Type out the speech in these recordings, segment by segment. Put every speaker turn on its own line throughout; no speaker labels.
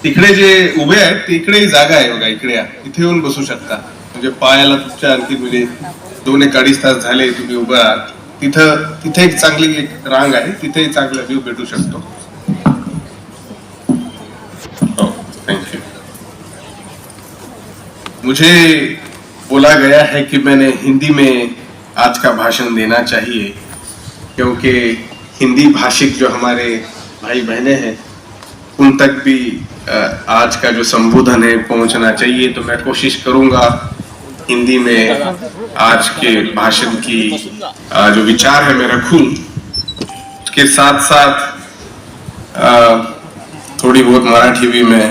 तिकडे जे उभे आहेत तिकडे जागा आहे बघा, इकडे या, इथे येऊन बसू शकता. म्हणजे पायाला तुमच्या आणखी म्हणजे 2-2.5 तास झाले तुम्ही उभे आहात, तिथे एक चांगली एक रांग आहे, तिथे चांगला व्ह्यू भेटू शकतो. हो, थँक्यू. मुझे बोला गया है कि मैंने हिंदी में आज का भाषण देना चाहिए, क्योंकि हिंदी भाषिक जो हमारे भाई बहने हैं उन तक भी आज का जो संबोधन है पहुंचना चाहिए. तो मैं कोशिश करूंगा हिंदी में आज के भाषण की जो विचार है मैं रखूं. उसके साथ साथ थोड़ी बहुत मराठी भी मैं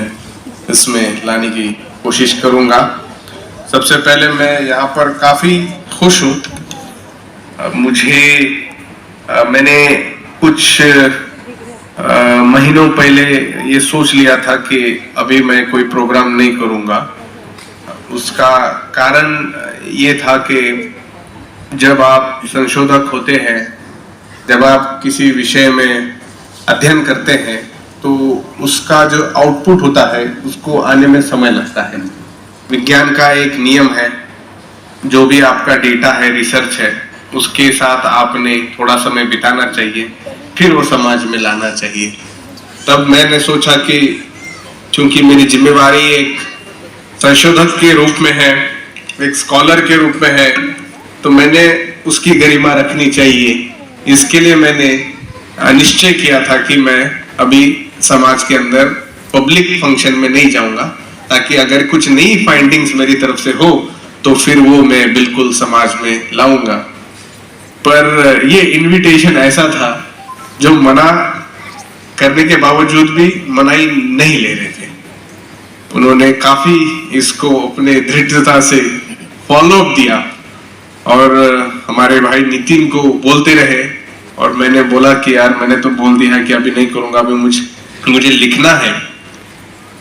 इसमें लाने की कोशिश करूंगा. सबसे पहले मैं यहाँ पर काफी खुश हूँ. मैंने कुछ महीनों पहले ये सोच लिया था कि अभी मैं कोई प्रोग्राम नहीं करूंगा. उसका कारण ये था कि जब आप संशोधक होते हैं, जब आप किसी विषय में अध्ययन करते हैं, तो उसका जो आउटपुट होता है उसको आने में समय लगता है. विज्ञान का एक नियम है, जो भी आपका डेटा है, रिसर्च है, उसके साथ आपने थोड़ा समय बिताना चाहिए, फिर वो समाज में लाना चाहिए. तब मैंने सोचा कि चूंकि मेरी जिम्मेवारी एक संशोधक के रूप में है, एक स्कॉलर के रूप में है, तो मैंने उसकी गरिमा रखनी चाहिए. इसके लिए मैंने निश्चय किया था कि मैं अभी समाज के अंदर पब्लिक फंक्शन में नहीं जाऊंगा, ताकि अगर कुछ नई फाइंडिंग्स मेरी तरफ से हो तो फिर वो मैं बिल्कुल समाज में लाऊंगा. पर ये इनविटेशन ऐसा था जो मना करने के बावजूद भी मनाही नहीं ले रहे थे. उन्होंने काफी इसको अपने दृढ़ता से फॉलो अप दिया और हमारे भाई नितिन को बोलते रहे. और मैंने बोला कि यार मैंने तो बोल दिया कि अभी नहीं करूंगा, अभी मुझे लिखना है,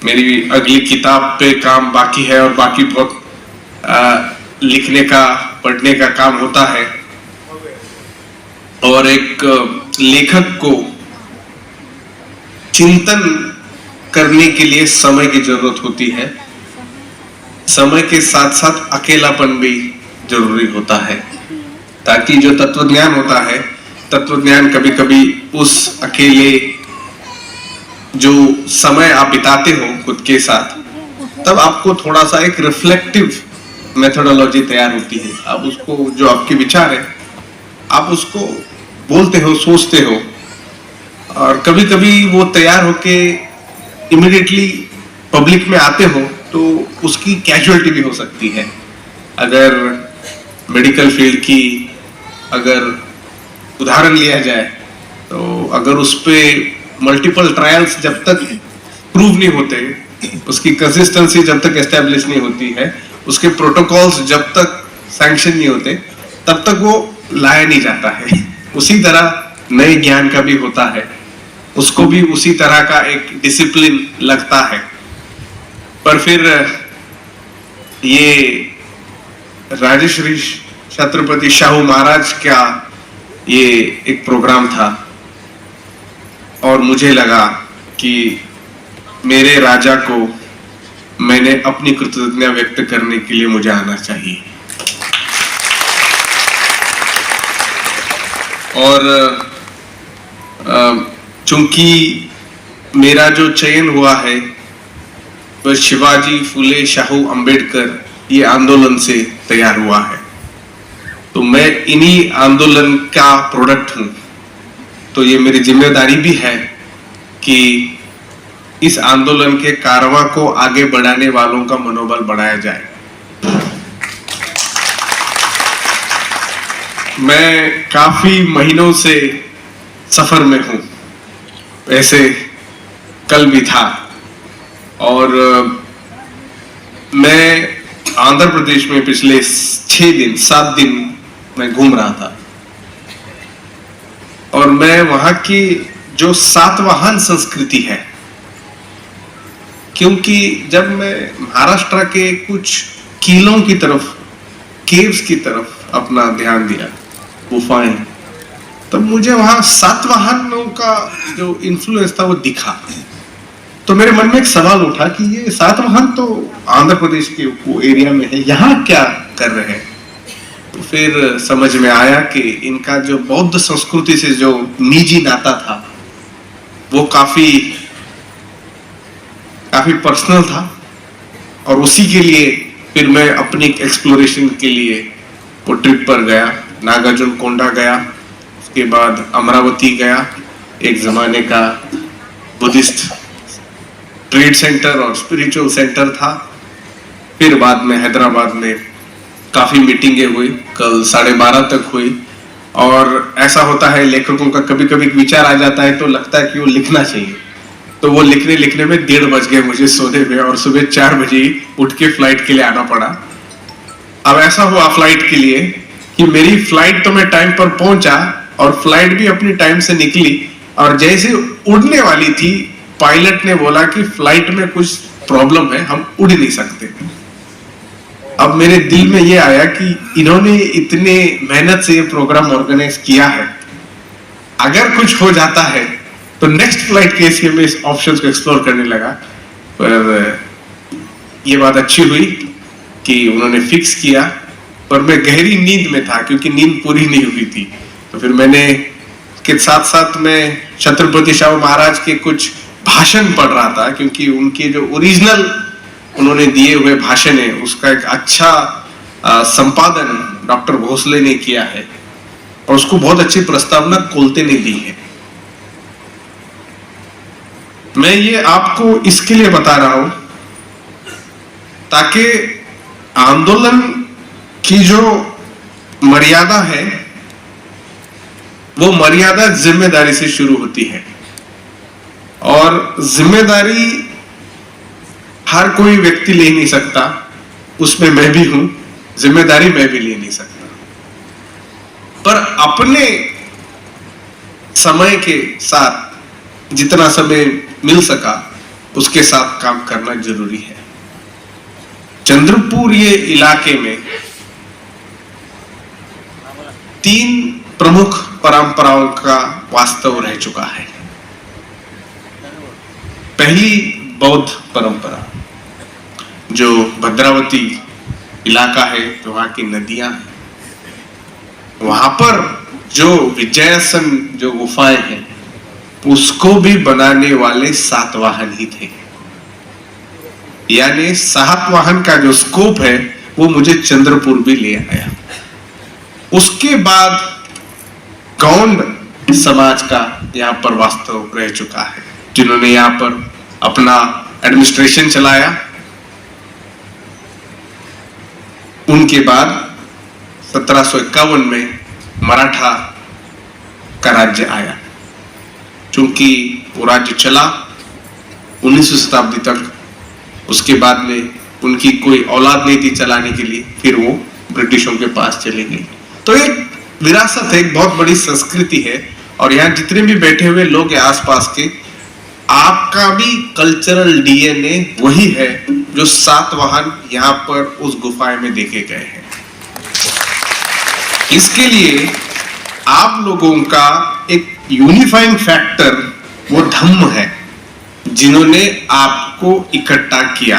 मेरी अगली किताब पे काम बाकी है और बाकी बहुत लिखने का, पढ़ने का काम होता है. और एक लेखक को चिंतन करने के लिए समय की जरूरत होती है. समय के साथ साथ अकेलापन भी जरूरी होता है, ताकि जो तत्वज्ञान होता है, तत्वज्ञान कभी कभी उस अकेले जो समय आप बिताते हो खुद के साथ, तब आपको थोड़ा सा एक रिफ्लेक्टिव मेथोडोलॉजी तैयार होती है. आप उसको, जो आपके विचार है, आप उसको बोलते हो, सोचते हो, और कभी कभी वो तैयार होके इमीडिएटली पब्लिक में आते हो तो उसकी कैजुअलिटी भी हो सकती है. अगर मेडिकल फील्ड की अगर उदाहरण लिया जाए, तो अगर उस पे मल्टीपल ट्रायल्स जब तक प्रूव नहीं होते, उसकी कंसिस्टेंसी जब तक एस्टेब्लिश नहीं होती है, उसके प्रोटोकॉल्स जब तक सैंक्शन नहीं होते, तब तक वो लाया नहीं जाता है. उसी तरह नए ज्ञान का भी होता है, उसको भी उसी तरह का एक डिसिप्लिन लगता है. पर फिर ये राजश्री छत्रपति शाहू महाराज का ये एक प्रोग्राम था, और मुझे लगा कि मेरे राजा को मैंने अपनी कृतज्ञता व्यक्त करने के लिए मुझे आना चाहिए. और चूंकि मेरा जो चयन हुआ है वह शिवाजी फुले शाहू अंबेडकर ये आंदोलन से तैयार हुआ है, तो मैं इन्हीं आंदोलन का प्रोडक्ट हूं. तो ये मेरी जिम्मेदारी भी है कि इस आंदोलन के कारवां को आगे बढ़ाने वालों का मनोबल बढ़ाया जाए. मैं काफी महीनों से सफर में हूं, ऐसे कल भी था, और मैं आंध्र प्रदेश में पिछले 7 दिन मैं घूम रहा था. और मैं वहां की जो सातवाहन संस्कृति है, क्योंकि जब मैं महाराष्ट्र के कुछ किलों की तरफ, केव्स की तरफ अपना ध्यान दिया, गुफाएं, तब मुझे वहां सातवाहनों का जो इन्फ्लुएंस था वो दिखा. तो मेरे मन में एक सवाल उठा कि ये सातवाहन तो आंध्र प्रदेश के एरिया में है, यहाँ क्या कर रहे हैं। तो फिर समझ में आया कि इनका जो बौद्ध संस्कृति से जो निजी नाता था वो काफी पर्सनल था, और उसी के लिए फिर मैं अपनी एक्सप्लोरेशन के लिए वो ट्रिप पर गया। नागार्जुन कोंडा गया, उसके बाद अमरावती गया, एक जमाने का बुद्धिस्ट ट्रेड सेंटर और स्पिरिचुअल सेंटर था। फिर बाद में हैदराबाद में काफी मीटिंगें हुई, कल 12:30 तक हुई। और ऐसा होता है लेखकों का कभी कभी विचार आ जाता है तो लगता है कि वो लिखना चाहिए, तो वो लिखने में 1:30 बज गए मुझे सोने में, और सुबह 4 बजे उठ के फ्लाइट के लिए आना पड़ा। अब ऐसा हुआ फ्लाइट के लिए कि मेरी फ्लाइट तो मैं टाइम पर पहुंचा और फ्लाइट भी अपनी टाइम से निकली, और जैसे उड़ने वाली थी पायलट ने बोला कि फ्लाइट में कुछ प्रॉब्लम है, हम उड़ नहीं सकते। अब मेरे दिल में ये आया कि इन्होंने इतने मेहनत से ये प्रोग्राम ऑर्गेनाइज किया है, अगर कुछ हो जाता है तो नेक्स्ट फ्लाइट केस में इस ऑप्शंस को एक्सप्लोर करने लगा। पर ये बात अच्छी हुई कि उन्होंने फिक्स किया, पर मैं गहरी नींद में था क्योंकि नींद पूरी नहीं हुई थी। तो फिर मैंने के साथ साथ मैं छत्रपति शाहू महाराज के कुछ भाषण पढ़ रहा था, क्योंकि उनके जो ओरिजिनल उन्होंने दिए हुए भाषण है उसका एक अच्छा संपादन डॉक्टर भोसले ने किया है, और उसको बहुत अच्छी प्रस्तावना कोलते ने दी है। मैं ये आपको इसके लिए बता रहा हूं ताकि आंदोलन की जो मर्यादा है वो मर्यादा जिम्मेदारी से शुरू होती है, और जिम्मेदारी हर कोई व्यक्ति ले नहीं सकता, उसमें मैं भी हूं, जिम्मेदारी मैं भी ले नहीं सकता। पर अपने समय के साथ जितना समय मिल सका उसके साथ काम करना जरूरी है। चंद्रपुर ये इलाके में 3 प्रमुख परंपराओं का वास्तव रह चुका है। पहली बौद्ध परंपरा, जो भद्रावती इलाका है, जो वहां की नदियां हैं, वहां पर जो विजयासन जो गुफाएं हैं उसको भी बनाने वाले सातवाहन ही थे। यानी सातवाहन का जो स्कोप है वो मुझे चंद्रपुर भी ले आया। उसके बाद गौंड समाज का यहाँ पर वास्तव रह चुका है, जिन्होंने यहाँ पर अपना एडमिनिस्ट्रेशन चलाया। उनके बाद 1751 में मराठा का राज्य आया। चूंकि वो राज्य चला 19वीं शताब्दी तक, उसके बाद में उनकी कोई औलाद नहीं थी चलाने के लिए, फिर वो ब्रिटिशों के पास चले गए। तो एक विरासत है, एक बहुत बड़ी संस्कृति है, और यहाँ जितने भी बैठे हुए लोग हैं आसपास के, आपका भी कल्चरल डीएनए वही है जो सातवाहन यहाँ पर उस गुफाएं में देखे गए हैं। इसके लिए आप लोगों का एक यूनिफाइंग फैक्टर वो धम्म है, जिन्होंने आपको इकट्ठा किया।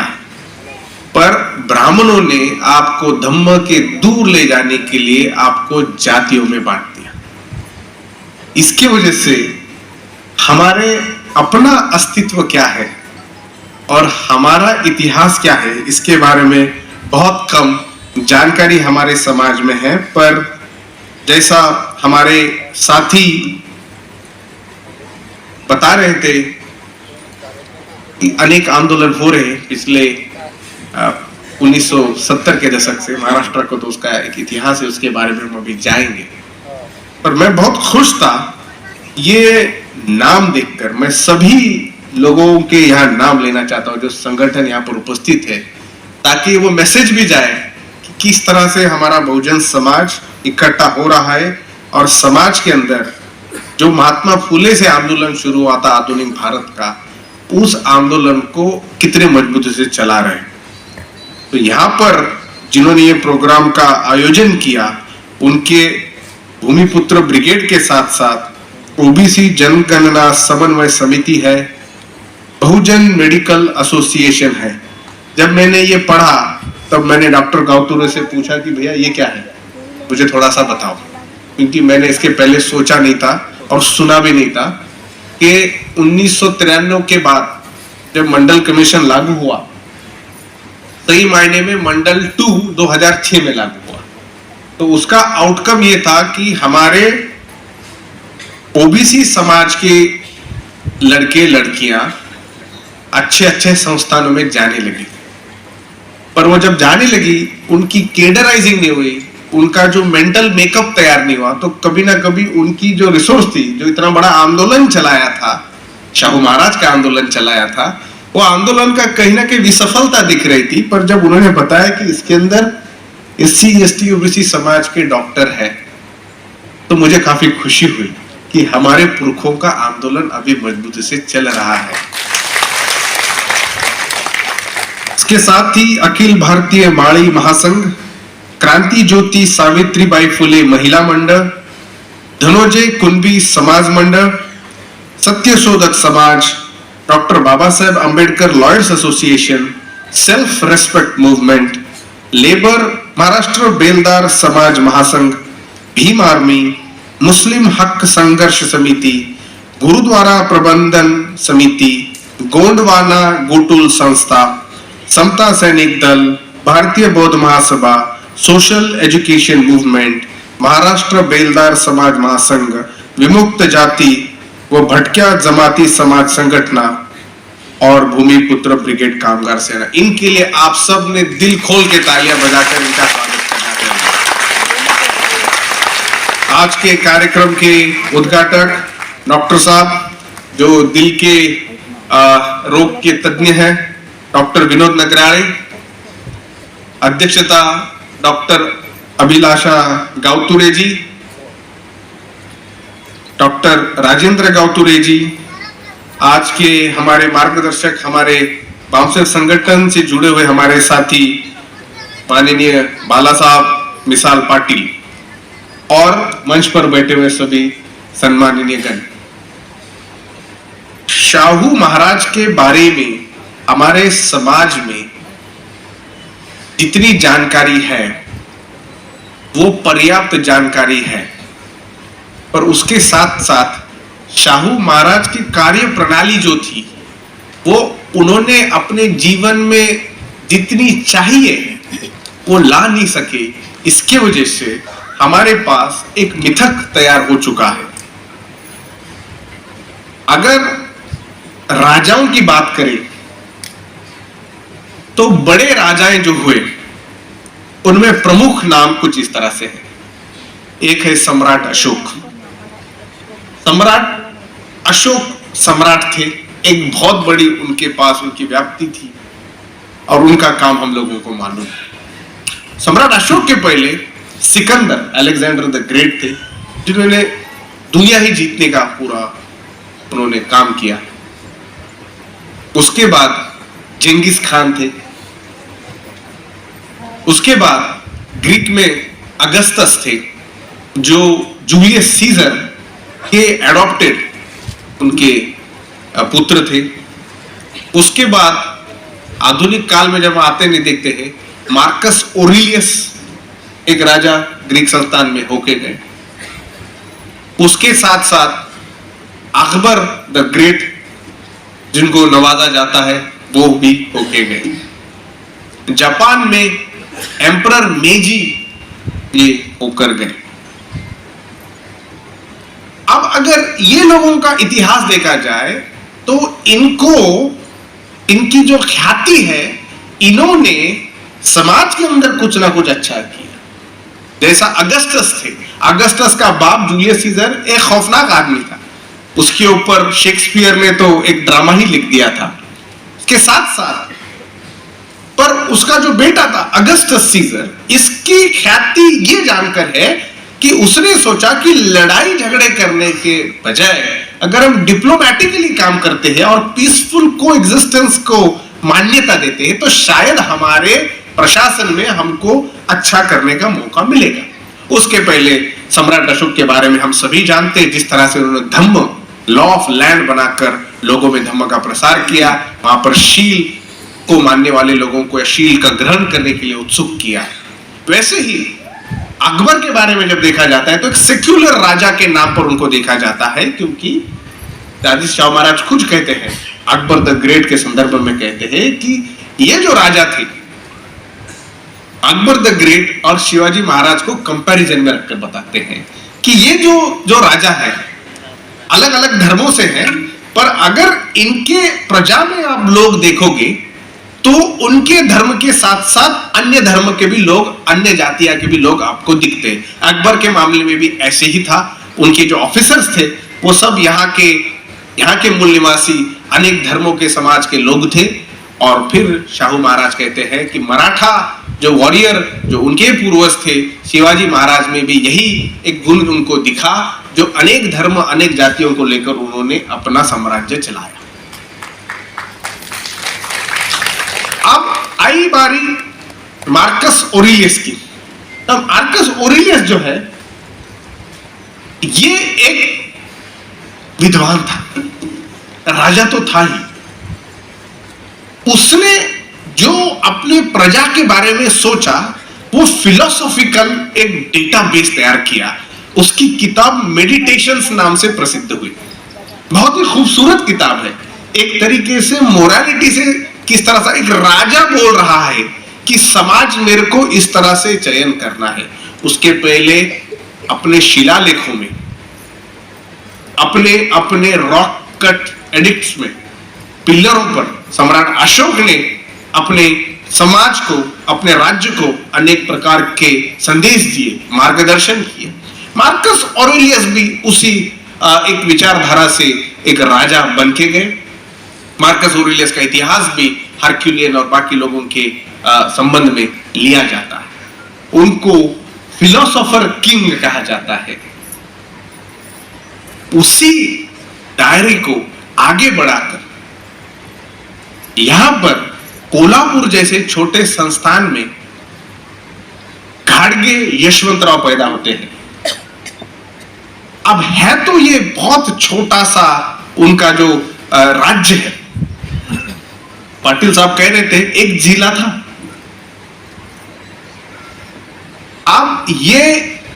पर ब्राह्मणों ने आपको धम्म के दूर ले जाने के लिए आपको जातियों में बांट दिया। इसकी वजह से हमारे अपना अस्तित्व क्या है और हमारा इतिहास क्या है, इसके बारे में बहुत कम जानकारी हमारे समाज में है। पर जैसा हमारे साथी बता रहे थे कि अनेक आंदोलन हो रहे हैं पिछले 1970 के दशक से। महाराष्ट्र को तो उसका एक इतिहास है, उसके बारे में हम अभी जाएंगे। पर मैं बहुत खुश था ये नाम देखकर। मैं सभी लोगों के यहाँ नाम लेना चाहता हूँ जो संगठन यहाँ पर उपस्थित है, ताकि वो मैसेज भी जाए कि किस तरह से हमारा बहुजन समाज इकट्ठा हो रहा है, और समाज के अंदर जो महात्मा फुले से आंदोलन शुरू हुआ था आधुनिक भारत का, उस आंदोलन को कितने मजबूती से चला रहे हैं। तो यहाँ पर जिन्होंने ये प्रोग्राम का आयोजन किया, उनके भूमिपुत्र ब्रिगेड के साथ साथ ओबीसी जनगणना समन्वय समिति है, बहुजन मेडिकल एसोसिएशन है। जब मैंने ये पढ़ा तब मैंने डॉक्टर गावतुरे से पूछा कि भैया ये क्या है, मुझे थोड़ा सा बताओ, क्योंकि मैंने इसके पहले सोचा नहीं था और सुना भी नहीं था कि 1993 के बाद जब मंडल कमीशन लागू हुआ, सही मायने में मंडल 2 2006 में लागू हुआ, तो उसका आउटकम ये था कि हमारे ओबीसी समाज के लड़के लड़कियां अच्छे अच्छे संस्थानों में जाने लगी, पर वो जब जाने लगी उनकी केडराइजिंग नहीं हुई, उनका जो मेंटल मेकअप तैयार नहीं हुआ, तो कभी ना कभी उनकी जो रिसोर्स थी, जो इतना बड़ा आंदोलन चलाया था, शाहू महाराज का आंदोलन चलाया था, वो आंदोलन का कहीं ना कहीं विसफलता दिख रही थी। पर जब उन्होंने बताया कि इसके अंदर SC ST OBC समाज के डॉक्टर है, तो मुझे काफी खुशी हुई कि हमारे पुरखों का आंदोलन अभी मजबूती से चल रहा है। इसके साथ ही अखिल भारतीय माड़ी महासंघ, क्रांति ज्योति सावित्रीबाई फुले महिला मंडल, धनोजय कुंभी समाज Mandal, Satyashodhak Samaj, doctor Baba Saheb Ambedkar lawyers association, self respect movement, labour Maharashtra Beldar Samaj महासंघ, भीम आर्मी, मुस्लिम हक संघर्ष समिति, गुरुद्वारा प्रबंधन समिति, गोंडवाना गोटुल संस्था, समता सैनिक दल, भारतीय बौद्ध महासभा, social education movement, Maharashtra Beldar Samaj महासंघ, विमुक्त जाति व भटक्या जमाती समाज संगठना और भूमिपुत्र ब्रिगेड कामगार सेना, इनके लिए आप सब ने दिल खोल के तालियां बजाकर इनका स्वागत करना चाहिए। आज के कार्यक्रम के उद्घाटक डॉक्टर साहब, जो दिल के रोग के तज्ञ हैं, डॉक्टर विनोद नगराळे, अध्यक्षता डॉक्टर अभिलाषा गावतुरे जी, डॉक्टर राजेंद्र गावतुरे जी, आज के हमारे मार्गदर्शक, हमारे वामसेवक संगठन से जुड़े हुए हमारे साथी माननीय बाला साहब मिसाल पाटिल, और मंच पर बैठे हुए सभी सम्माननीय गण। शाहू महाराज के बारे में हमारे समाज में जितनी जानकारी है वो पर्याप्त जानकारी है, पर उसके साथ साथ शाहू महाराज की कार्य प्रणाली जो थी वो उन्होंने अपने जीवन में जितनी चाहिए वो ला नहीं सके। इसके वजह से हमारे पास एक मिथक तैयार हो चुका है। अगर राजाओं की बात करें तो बड़े राजाएं जो हुए उनमें प्रमुख नाम कुछ इस तरह से है। एक है सम्राट अशोक। सम्राट अशोक सम्राट थे, एक बहुत बड़ी उनके पास उनकी व्याप्ति थी और उनका काम हम लोगों को मालूम है। सम्राट अशोक के पहले सिकंदर, अलेक्जेंडर द ग्रेट थे, जिन्होंने दुनिया ही जीतने का पूरा उन्होंने काम किया। उसके बाद जेंगिस खान थे। उसके बाद ग्रीक में अगस्तस थे, जो जूलियस सीजर के एडॉप्टेड उनके पुत्र थे। उसके बाद आधुनिक काल में जब आते नहीं देखते हैं, मार्कस ओरिलियस एक राजा ग्रीक संस्थान में होके गए। उसके साथ साथ अकबर द ग्रेट, जिनको नवाजा जाता है, वो भी होके गए। जापान में एम्परर मेजी ये होकर गए। अब अगर ये लोगों का इतिहास देखा जाए तो इनकी जो ख्याति है, इन्होंने समाज के अंदर कुछ ना कुछ अच्छा किया। जैसा अगस्टस थे, अगस्टस का बाप जूलियस सीजर एक खौफनाक आदमी था, उसके ऊपर शेक्सपियर ने तो एक ड्रामा ही लिख दिया था। इसके साथ साथ पर उसका जो बेटा था अगस्टस सीजर, इसकी ख्याति ये जानकर है कि उसने सोचा कि लड़ाई झगड़े करने के बजाय अगर हम डिप्लोमेटिकली काम करते हैं और पीसफुल को एग्जिस्टेंस को मान्यता देते हैं तो शायद हमारे प्रशासन में हमको अच्छा करने का मौका मिलेगा। उसके पहले सम्राट अशोक के बारे में हम सभी जानते हैं, जिस तरह से उन्होंने धम्म लॉ ऑफ लैंड बनाकर लोगों में धम्म का प्रसार किया, वहां पर शील को मानने वाले लोगों को शील का ग्रहण करने के लिए उत्सुक किया। वैसे ही अकबर के बारे में जब देखा जाता है तो एक सेक्युलर राजा के नाम पर उनको देखा जाता है, क्योंकि दादी शाह महाराज खुद कहते हैं, अकबर द ग्रेट के संदर्भ में कहते हैं कि ये जो राजा थे अकबर द ग्रेट और शिवाजी महाराज को कंपैरिजन में रखकर बताते हैं कि ये जो राजा है अलग अलग धर्मों से हैं, पर अगर इनके प्रजा में आप लोग देखोगे तो उनके धर्म के साथ साथ अन्य धर्म के भी लोग, अन्य जातियां के भी लोग आपको दिखते हैं। अकबर के मामले में भी ऐसे ही था। उनके जो ऑफिसर्स थे वो सब यहाँ के मूल निवासी अनेक धर्मों के समाज के लोग थे। और फिर शाहू महाराज कहते हैं कि मराठा जो वॉरियर जो उनके पूर्वज थे, शिवाजी महाराज में भी यही एक गुण उनको दिखा, जो अनेक धर्म अनेक जातियों को लेकर उन्होंने अपना साम्राज्य चलाया। अब आई बारी मार्कस ऑरेलियस की। अब मार्कस ऑरेलियस जो है ये एक विद्वान था, राजा तो था ही। उसने जो अपने प्रजा के बारे में सोचा वो फिलोसॉफिकल एक डेटाबेस तैयार किया। उसकी किताब मेडिटेशंस नाम से प्रसिद्ध हुई। बहुत ही खूबसूरत किताब है। एक तरीके से मोरालिटी से किस तरह से एक राजा बोल रहा है कि समाज मेरे को इस तरह से चयन करना है। उसके पहले अपने शिलालेखों में, अपने रॉक कट एडिक्ट्स में, पिलरों पर सम्राट अशोक ने अपने समाज को, अपने राज्य को अनेक प्रकार के संदेश दिए, मार्गदर्शन किए। मार्कस ऑरेलियस भी उसी एक विचारधारा से एक राजा बन के गए। मार्कस ऑरेलियस का इतिहास भी हरक्यूलियन और बाकी लोगों के संबंध में लिया जाता है। उनको फिलोसोफर किंग कहा जाता है। उसी दायरे को आगे बढ़ाकर यहां पर कोल्हापुर जैसे छोटे संस्थान में घाटगे यशवंतराव पैदा होते हैं। अब है तो ये बहुत छोटा सा उनका जो राज्य है। पाटिल साहब कह रहे थे एक जिला था। अब ये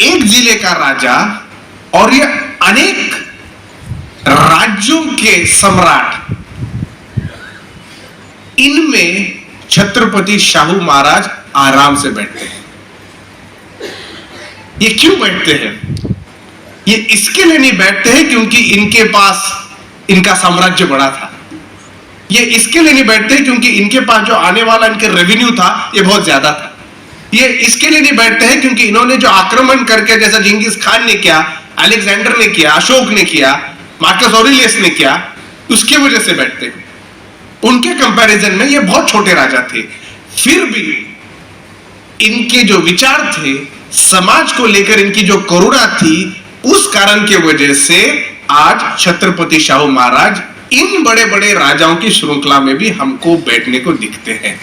एक जिले का राजा और ये अनेक राज्यों के सम्राट, इनमें छत्रपति शाहू महाराज आराम से बैठते हैं। ये क्यों बैठते हैं? ये इसके लिए नहीं बैठते हैं क्योंकि इनके पास इनका साम्राज्य बड़ा था। ये इसके लिए नहीं बैठते क्योंकि इनके पास जो आने वाला इनके रेवेन्यू था ये बहुत ज्यादा था। ये इसके लिए नहीं बैठते हैं क्योंकि इन्होंने जो आक्रमण करके, जैसा जिंगिस खान ने किया, अलेक्जेंडर ने किया, अशोक ने किया, मार्कस ऑरेलियस ने किया, उसकी वजह से बैठते हैं। उनके कंपैरिजन में ये बहुत छोटे राजा थे। फिर भी इनके जो विचार थे, समाज को लेकर इनकी जो करुणा थी, उस कारण की वजह से आज छत्रपति शाहू महाराज इन बड़े बड़े राजाओं की श्रृंखला में भी हमको बैठने को दिखते हैं।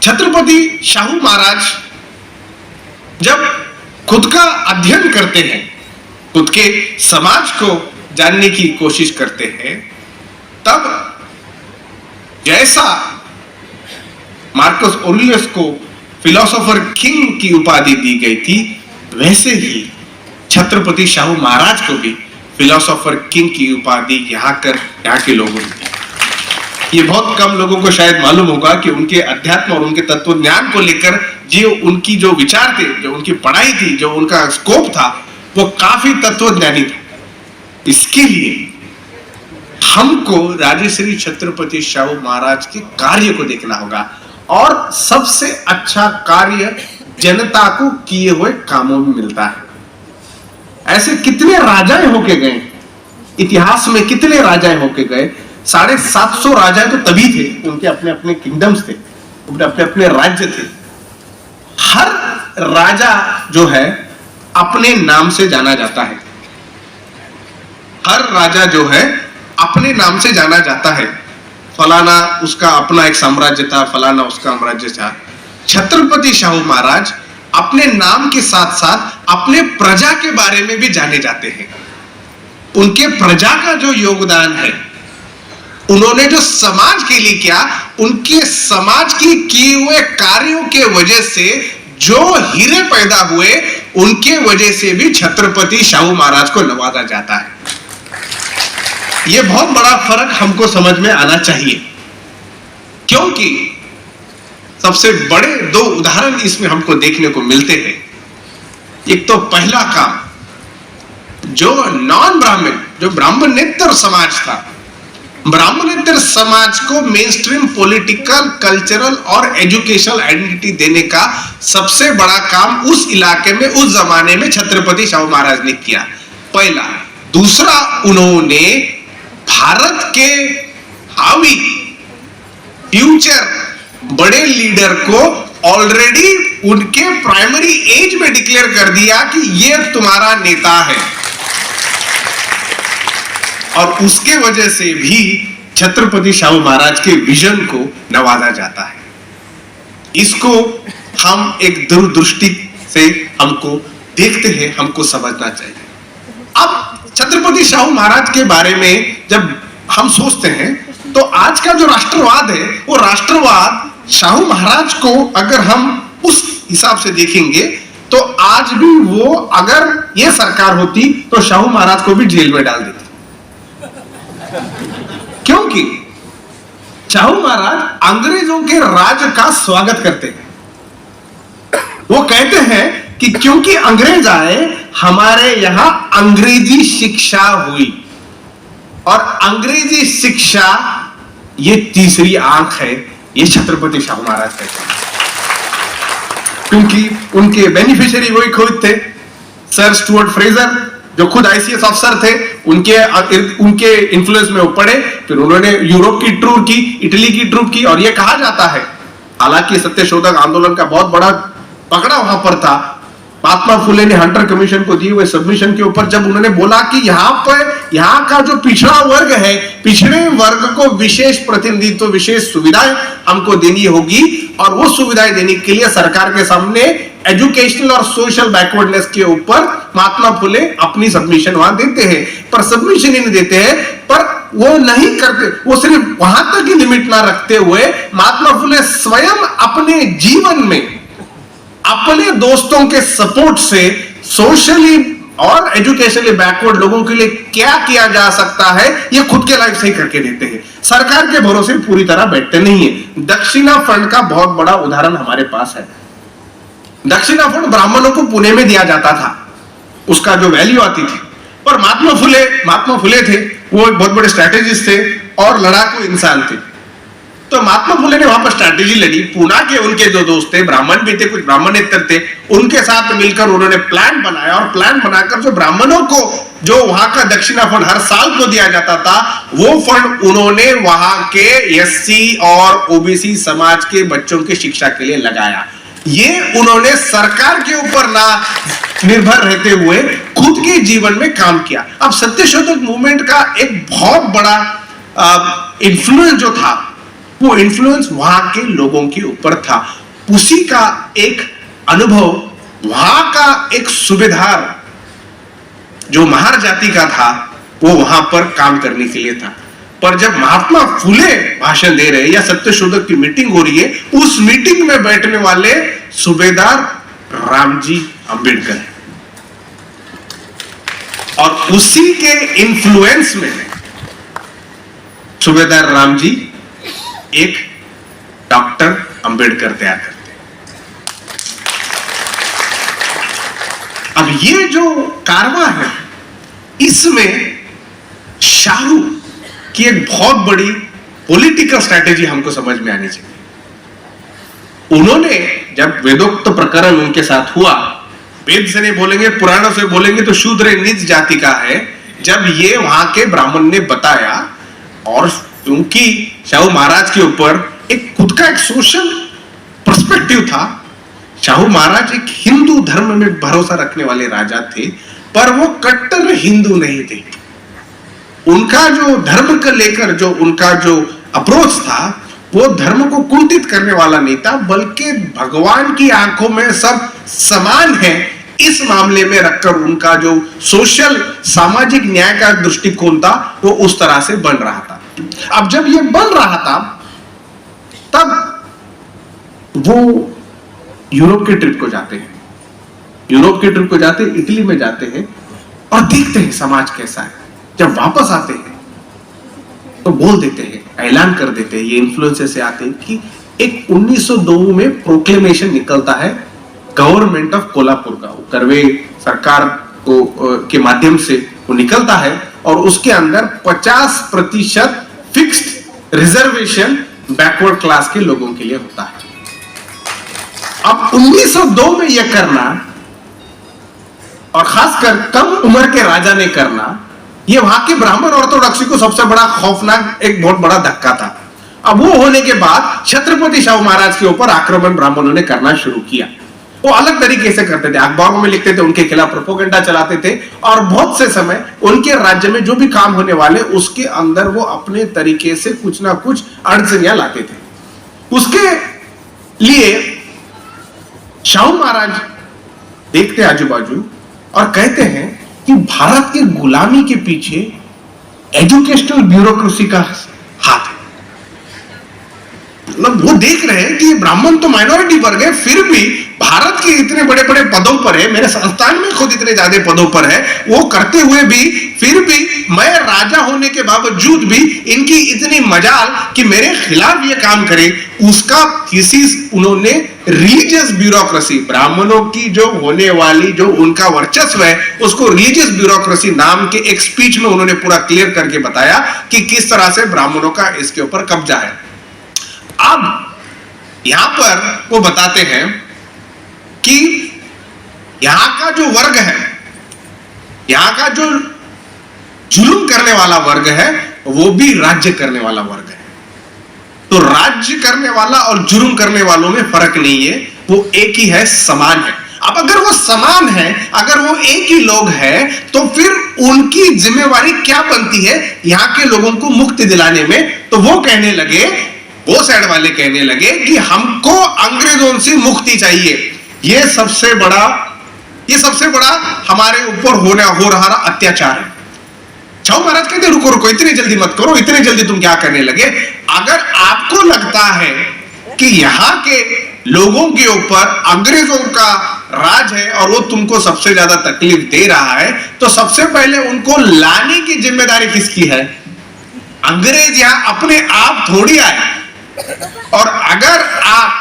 छत्रपति शाहू महाराज जब खुद का अध्ययन करते हैं, खुद के समाज को जानने की कोशिश करते हैं, तब जैसा मार्कस ऑरेलियस को फिलोसोफर किंग की उपाधि दी गई थी, वैसे ही छत्रपति शाहू महाराज को भी फिलोसोफर किंग की उपाधि यहाँ के लोगों ने दी। ये बहुत कम लोगों को शायद मालूम होगा कि उनके अध्यात्म और उनके तत्व ज्ञान को लेकर जो उनकी जो विचार थे, जो उनकी पढ़ाई थी, जो उनका स्कोप था, वो काफी तत्वज्ञानी था। इसके लिए हमको राजश्री छत्रपति शाहू महाराज के कार्य को देखना होगा, और सबसे अच्छा कार्य जनता को किए हुए कामों में मिलता है। ऐसे कितने राजाएं होके गए इतिहास में, कितने राजाएं होके गए। 750 राजाएं तो तभी थे, उनके अपने अपने किंगडम्स थे, अपने अपने राज्य थे। हर राजा जो है अपने नाम से जाना जाता है। हर राजा जो है अपने नाम से जाना जाता है। फलाना उसका अपना एक साम्राज्य था, फलाना उसका साम्राज्य था। छत्रपति शाहू महाराज
अपने नाम के साथ साथ अपने प्रजा के बारे में भी जाने जाते हैं। उनके प्रजा का जो योगदान है, उन्होंने जो समाज के लिए किया, उनके समाज की किए हुए कार्यों के वजह से जो हीरे पैदा हुए, उनके वजह से भी छत्रपति शाहू महाराज को नवाजा जाता है। यह बहुत बड़ा फर्क हमको समझ में आना चाहिए, क्योंकि सबसे बड़े दो उदाहरण इसमें हमको देखने को मिलते हैं। एक तो पहला काम, जो नॉन ब्राह्मण, जो ब्राह्मणेतर समाज था, ब्राह्मणेतर समाज को मेन स्ट्रीम पॉलिटिकल, कल्चरल और एजुकेशनल आइडेंटिटी देने का सबसे बड़ा काम उस इलाके में, उस जमाने में छत्रपति शाहू महाराज ने किया, पहला। दूसरा, उन्होंने भारत के हावी फ्यूचर बड़े लीडर को ऑलरेडी उनके प्राइमरी एज में डिक्लेयर कर दिया कि ये तुम्हारा नेता है, और उसके वजह से भी छत्रपति शाहू महाराज के विजन को नवाजा जाता है। इसको हम एक दूरदृष्टि से हमको देखते हैं, हमको समझना चाहिए। अब छत्रपति शाहू महाराज के बारे में जब हम सोचते हैं, तो आज का जो राष्ट्रवाद है, वो राष्ट्रवाद शाहू महाराज को अगर हम उस हिसाब से देखेंगे, तो आज भी वो, अगर ये सरकार होती तो शाहू महाराज को भी जेल में डाल देती, क्योंकि शाहू महाराज अंग्रेजों के राज का स्वागत करते हैं। वो कहते हैं कि क्योंकि अंग्रेज आए, हमारे यहां अंग्रेजी शिक्षा हुई, और अंग्रेजी शिक्षा ये तीसरी आंख है, ये छत्रपति शाहू महाराज कहते हैं। क्योंकि उनके बेनिफिशियरी वही खुद थे, सर स्टुअर्ट फ्रेजर, जो खुद आईसीएस अफसर थे, उनके इन्फ्लुएंस में वो पड़े। फिर उन्होंने यूरोप की टूर की, इटली की टूर की, और ये कहा जाता है, हालांकि सत्यशोधक आंदोलन का बहुत बड़ा पकड़ा वहां पर था, महात्मा फुले ने हंटर कमीशन को दिए हुए सबमिशन के ऊपर जब उन्होंने बोला कि यहाँ का जो पिछड़ा वर्ग है, पिछड़े वर्ग को विशेष प्रतिनिधित्व, विशेष सुविधाएं हमको देनी होगी, और वो सुविधाएं देने के लिए सरकार के सामने एजुकेशनल और सोशल बैकवर्डनेस के ऊपर महात्मा फुले अपनी सबमिशन वहां देते हैं। पर सबमिशन ही नहीं देते हैं, पर वो नहीं करते, वो सिर्फ वहां तक ही लिमिट ना रखते हुए महात्मा फुले स्वयं अपने जीवन में अपने दोस्तों के सपोर्ट से सोशली और एजुकेशनली बैकवर्ड लोगों के लिए क्या किया जा सकता है, ये खुद के लाइफ से ही करके देते हैं। सरकार के भरोसे पूरी तरह बैठते नहीं है। दक्षिणा फंड का बहुत बड़ा उदाहरण हमारे पास है। दक्षिणा फंड ब्राह्मणों को पुणे में दिया जाता था, उसका जो वैल्यू आती थी, पर महात्मा फुले थे, वो एक बहुत बड़े स्ट्रैटेजिस्ट थे और लड़ाकू इंसान थे। तो महात्मा फुले ने वहां पर स्ट्रैटेजी लड़ी। पूना के उनके जो दोस्त थे, ब्राह्मण भी थे, कुछ ब्राह्मणेतर थे, उनके साथ मिलकर उन्होंने प्लान बनाया, और प्लान बनाकर जो ब्राह्मणों को जो वहां का दक्षिणा फंड हर साल को दिया जाता था, वो फंड उन्होंने वहां के एससी और ओबीसी समाज के बच्चों की शिक्षा के लिए लगाया। ये उन्होंने सरकार के ऊपर ना निर्भर रहते हुए खुद के जीवन में काम किया। अब सत्यशोधक मूवमेंट का एक बहुत बड़ा इन्फ्लुएंस जो था, वो इन्फ्लुएंस वहां के लोगों के ऊपर था। उसी का एक अनुभव वहां का एक सूबेदार जो महार जाति का था, वो वहां पर काम करने के लिए था। पर जब महात्मा फुले भाषण दे रहे या सत्यशोधक की मीटिंग हो रही है, उस मीटिंग में बैठने वाले सूबेदार रामजी अंबेडकर है, और उसी के इन्फ्लुएंस में सूबेदार रामजी एक डॉक्टर अंबेडकर तैयार करते हैं। अब ये जो कारवां है, इसमें शाहू की एक बहुत बड़ी पॉलिटिकल स्ट्रैटेजी हमको समझ में आनी चाहिए। उन्होंने जब वेदोक्त प्रकरण उनके साथ हुआ, वेद से नहीं बोलेंगे, पुराणों से बोलेंगे तो शूद्र नीच जाति का है, जब ये वहां के ब्राह्मण ने बताया, और क्योंकि शाहू महाराज के ऊपर एक खुद का एक सोशल पर्सपेक्टिव था, शाहू महाराज एक हिंदू धर्म में भरोसा रखने वाले राजा थे, पर वो कट्टर हिंदू नहीं थे। उनका जो धर्म को लेकर जो उनका जो अप्रोच था, वो धर्म को कुंठित करने वाला नहीं था, बल्कि भगवान की आंखों में सब समान है इस मामले में रखकर उनका जो सोशल सामाजिक न्याय का दृष्टिकोण था वो उस तरह से बन रहा था। अब जब ये बन रहा था तब वो यूरोप के ट्रिप को जाते हैं, यूरोप के ट्रिप को जाते हैं, इटली में जाते हैं और देखते हैं समाज कैसा है। जब वापस आते हैं तो बोल देते हैं, ऐलान कर देते हैं, ये इन्फ्लुएंसर से आते हैं कि एक 1902 में प्रोक्लेमेशन निकलता है गवर्नमेंट ऑफ कोल्हापुर का, करवे सरकार को के माध्यम से वो निकलता है और उसके अंदर 50% फिक्स्ड रिजर्वेशन बैकवर्ड क्लास के लोगों के लिए होता है। अब 1902 में यह करना और खासकर कम उम्र के राजा ने करना, यह वहां के ब्राह्मण ऑर्थोडॉक्सी को सबसे बड़ा खौफनाक एक बहुत बड़ा धक्का था। अब वो होने के बाद छत्रपति शाहू महाराज के ऊपर आक्रमण ब्राह्मणों ने करना शुरू किया। वो अलग तरीके से करते थे, अखबारों में लिखते थे, उनके खिलाफ प्रोपेगेंडा चलाते थे और बहुत से समय उनके राज्य में जो भी काम होने वाले उसके अंदर वो अपने तरीके से कुछ ना कुछ अड़चनियां लाते थे। उसके लिए शाहू महाराज देखते आजू बाजू और कहते हैं कि भारत के गुलामी के पीछे एजुकेशनल ब्यूरोक्रेसी का हाथ है। मतलब वो देख रहे हैं कि ब्राह्मण तो माइनॉरिटी वर्ग है, फिर भी भारत के इतने बड़े बड़े पदों पर है, मेरे संस्थान में खुद इतने ज्यादा पदों पर है, वो करते हुए भी फिर भी मैं राजा होने के बावजूद भी इनकी इतनी मजाल कि मेरे खिलाफ ये काम करे। उसका थीसिस उन्होंने रिलीजियस ब्यूरोक्रेसी, ब्राह्मणों की जो होने वाली जो उनका वर्चस्व है उसको रिलीजियस ब्यूरोक्रेसी नाम के एक स्पीच में उन्होंने पूरा क्लियर करके बताया कि किस तरह से ब्राह्मणों का इसके ऊपर कब्जा है। अब यहां पर वो बताते हैं कि यहां का जो वर्ग है, यहां का जो जुल्म करने वाला वर्ग है वो भी राज्य करने वाला वर्ग है। तो राज्य करने वाला और जुल्म करने वालों में फर्क नहीं है, वो एक ही है, समान है। अब अगर वो समान है, अगर वो एक ही लोग हैं, तो फिर उनकी जिम्मेवारी क्या बनती है यहां के लोगों को मुक्ति दिलाने में? तो वो कहने लगे, वो साइड वाले कहने लगे कि हमको अंग्रेजों से मुक्ति चाहिए, ये सबसे बड़ा हमारे ऊपर हो रहा अत्याचार है। शाहू महाराज कहते रुको रुको, इतनी जल्दी मत करो, इतने जल्दी तुम क्या करने लगे? अगर आपको लगता है कि यहां के लोगों के ऊपर अंग्रेजों का राज है और वो तुमको सबसे ज्यादा तकलीफ दे रहा है, तो सबसे पहले उनको लाने की जिम्मेदारी किसकी है? अंग्रेज यहां अपने आप थोड़ी आए। और अगर आप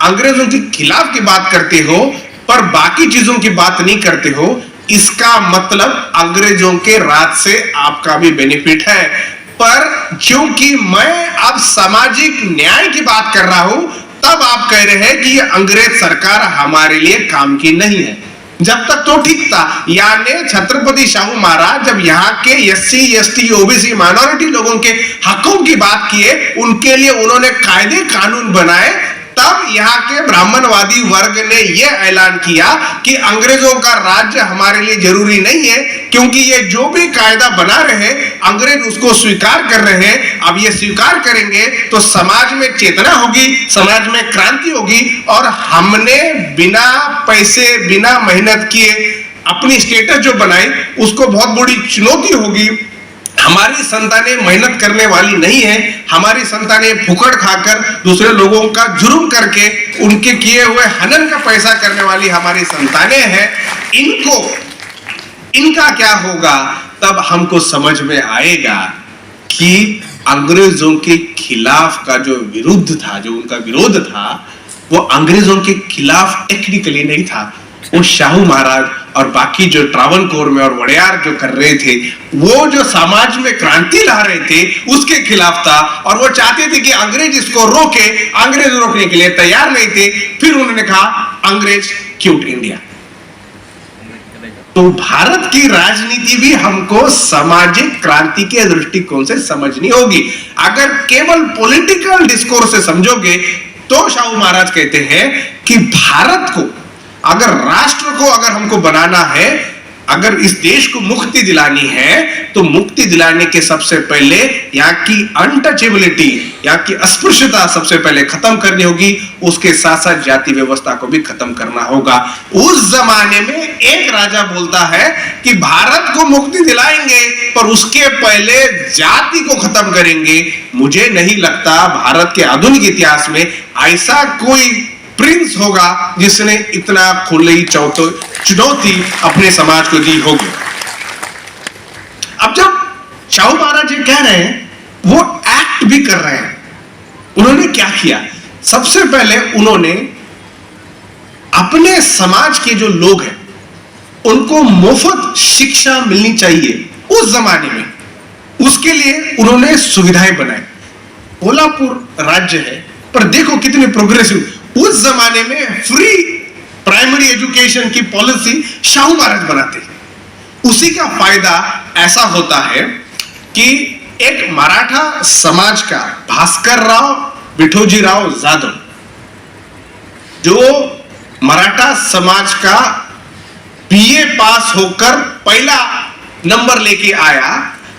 अंग्रेजों के खिलाफ की बात करते हो पर बाकी चीजों की बात नहीं करते हो, इसका मतलब अंग्रेजों के राज से आपका भी बेनिफिट है। पर क्योंकि मैं अब सामाजिक न्याय की बात कर रहा हूं, तब आप कह रहे हैं कि ये अंग्रेज सरकार हमारे लिए काम की नहीं है। जब तक तो ठीक था, यानी छत्रपति शाहू महाराज जब यहाँ के एससी एसटी ओबीसी माइनॉरिटी लोगों के हकों की बात किए, उनके लिए उन्होंने कायदे कानून बनाए, तब यहाँ के ब्राह्मणवादी वर्ग ने यह ऐलान किया कि अंग्रेजों का राज्य हमारे लिए जरूरी नहीं है, क्योंकि ये जो भी कायदा बना रहे हैं अंग्रेज उसको स्वीकार कर रहे हैं। अब ये स्वीकार करेंगे तो समाज में चेतना होगी, समाज में क्रांति होगी और हमने बिना पैसे बिना मेहनत किए अपनी स्टेटस जो बनाई उसको बहुत बड़ी चुनौती होगी। हमारी संतानें मेहनत करने वाली नहीं है, हमारी संतानें फुकड़ खाकर दूसरे लोगों का जुर्म करके उनके किए हुए हनन का पैसा करने वाली हमारी संतानें हैं। इनका क्या होगा? तब हमको समझ में आएगा कि अंग्रेजों के खिलाफ का जो विरुद्ध था, जो उनका विरोध था, वो अंग्रेजों के खिलाफ टेक्निकली नहीं था, वो शाहू महाराज और बाकी जो ट्रावनकोर में और वड़ियार जो कर रहे थे, वो जो समाज में क्रांति ला रहे थे उसके खिलाफ था। और वो चाहते थे कि अंग्रेज इसको रोके, अंग्रेज रोकने के लिए तैयार नहीं थे। फिर उन्होंने कहा अंग्रेज क्यूट इंडिया। तो भारत की राजनीति भी हमको सामाजिक क्रांति के दृष्टिकोण से समझनी होगी। अगर केवल पॉलिटिकल डिस्कोर्स से समझोगे तो शाहू महाराज कहते हैं कि भारत को, अगर राष्ट्र को अगर हमको बनाना है, अगर इस देश को मुक्ति दिलानी है तो मुक्ति दिलाने के सबसे पहले यहाँ की अनटचेबिलिटी, यहाँ की अस्पृश्यता सबसे पहले खत्म करनी होगी। उसके साथ साथ जाति व्यवस्था को भी खत्म करना होगा। उस जमाने में एक राजा बोलता है कि भारत को मुक्ति दिलाएंगे पर उसके पहले जाति को खत्म करेंगे। मुझे नहीं लगता भारत के आधुनिक इतिहास में ऐसा कोई प्रिंस होगा जिसने इतना खुली चुनौती अपने समाज को दी होगी। अब जब शाहू महाराज ये कह रहे हैं, वो एक्ट भी कर रहे हैं। उन्होंने क्या किया? सबसे पहले उन्होंने अपने समाज के जो लोग हैं उनको मुफ्त शिक्षा मिलनी चाहिए उस जमाने में, उसके लिए उन्होंने सुविधाएं बनाई। कोल्हापुर राज्य है पर देखो कितने प्रोग्रेसिव। उस जमाने में फ्री प्राइमरी एजुकेशन की पॉलिसी शाहू महाराज बनाते हैं। उसी का फायदा ऐसा होता है कि एक मराठा समाज का भास्कर राव विठोजी राव जाधव, जो मराठा समाज का बीए पास होकर पहला नंबर लेके आया,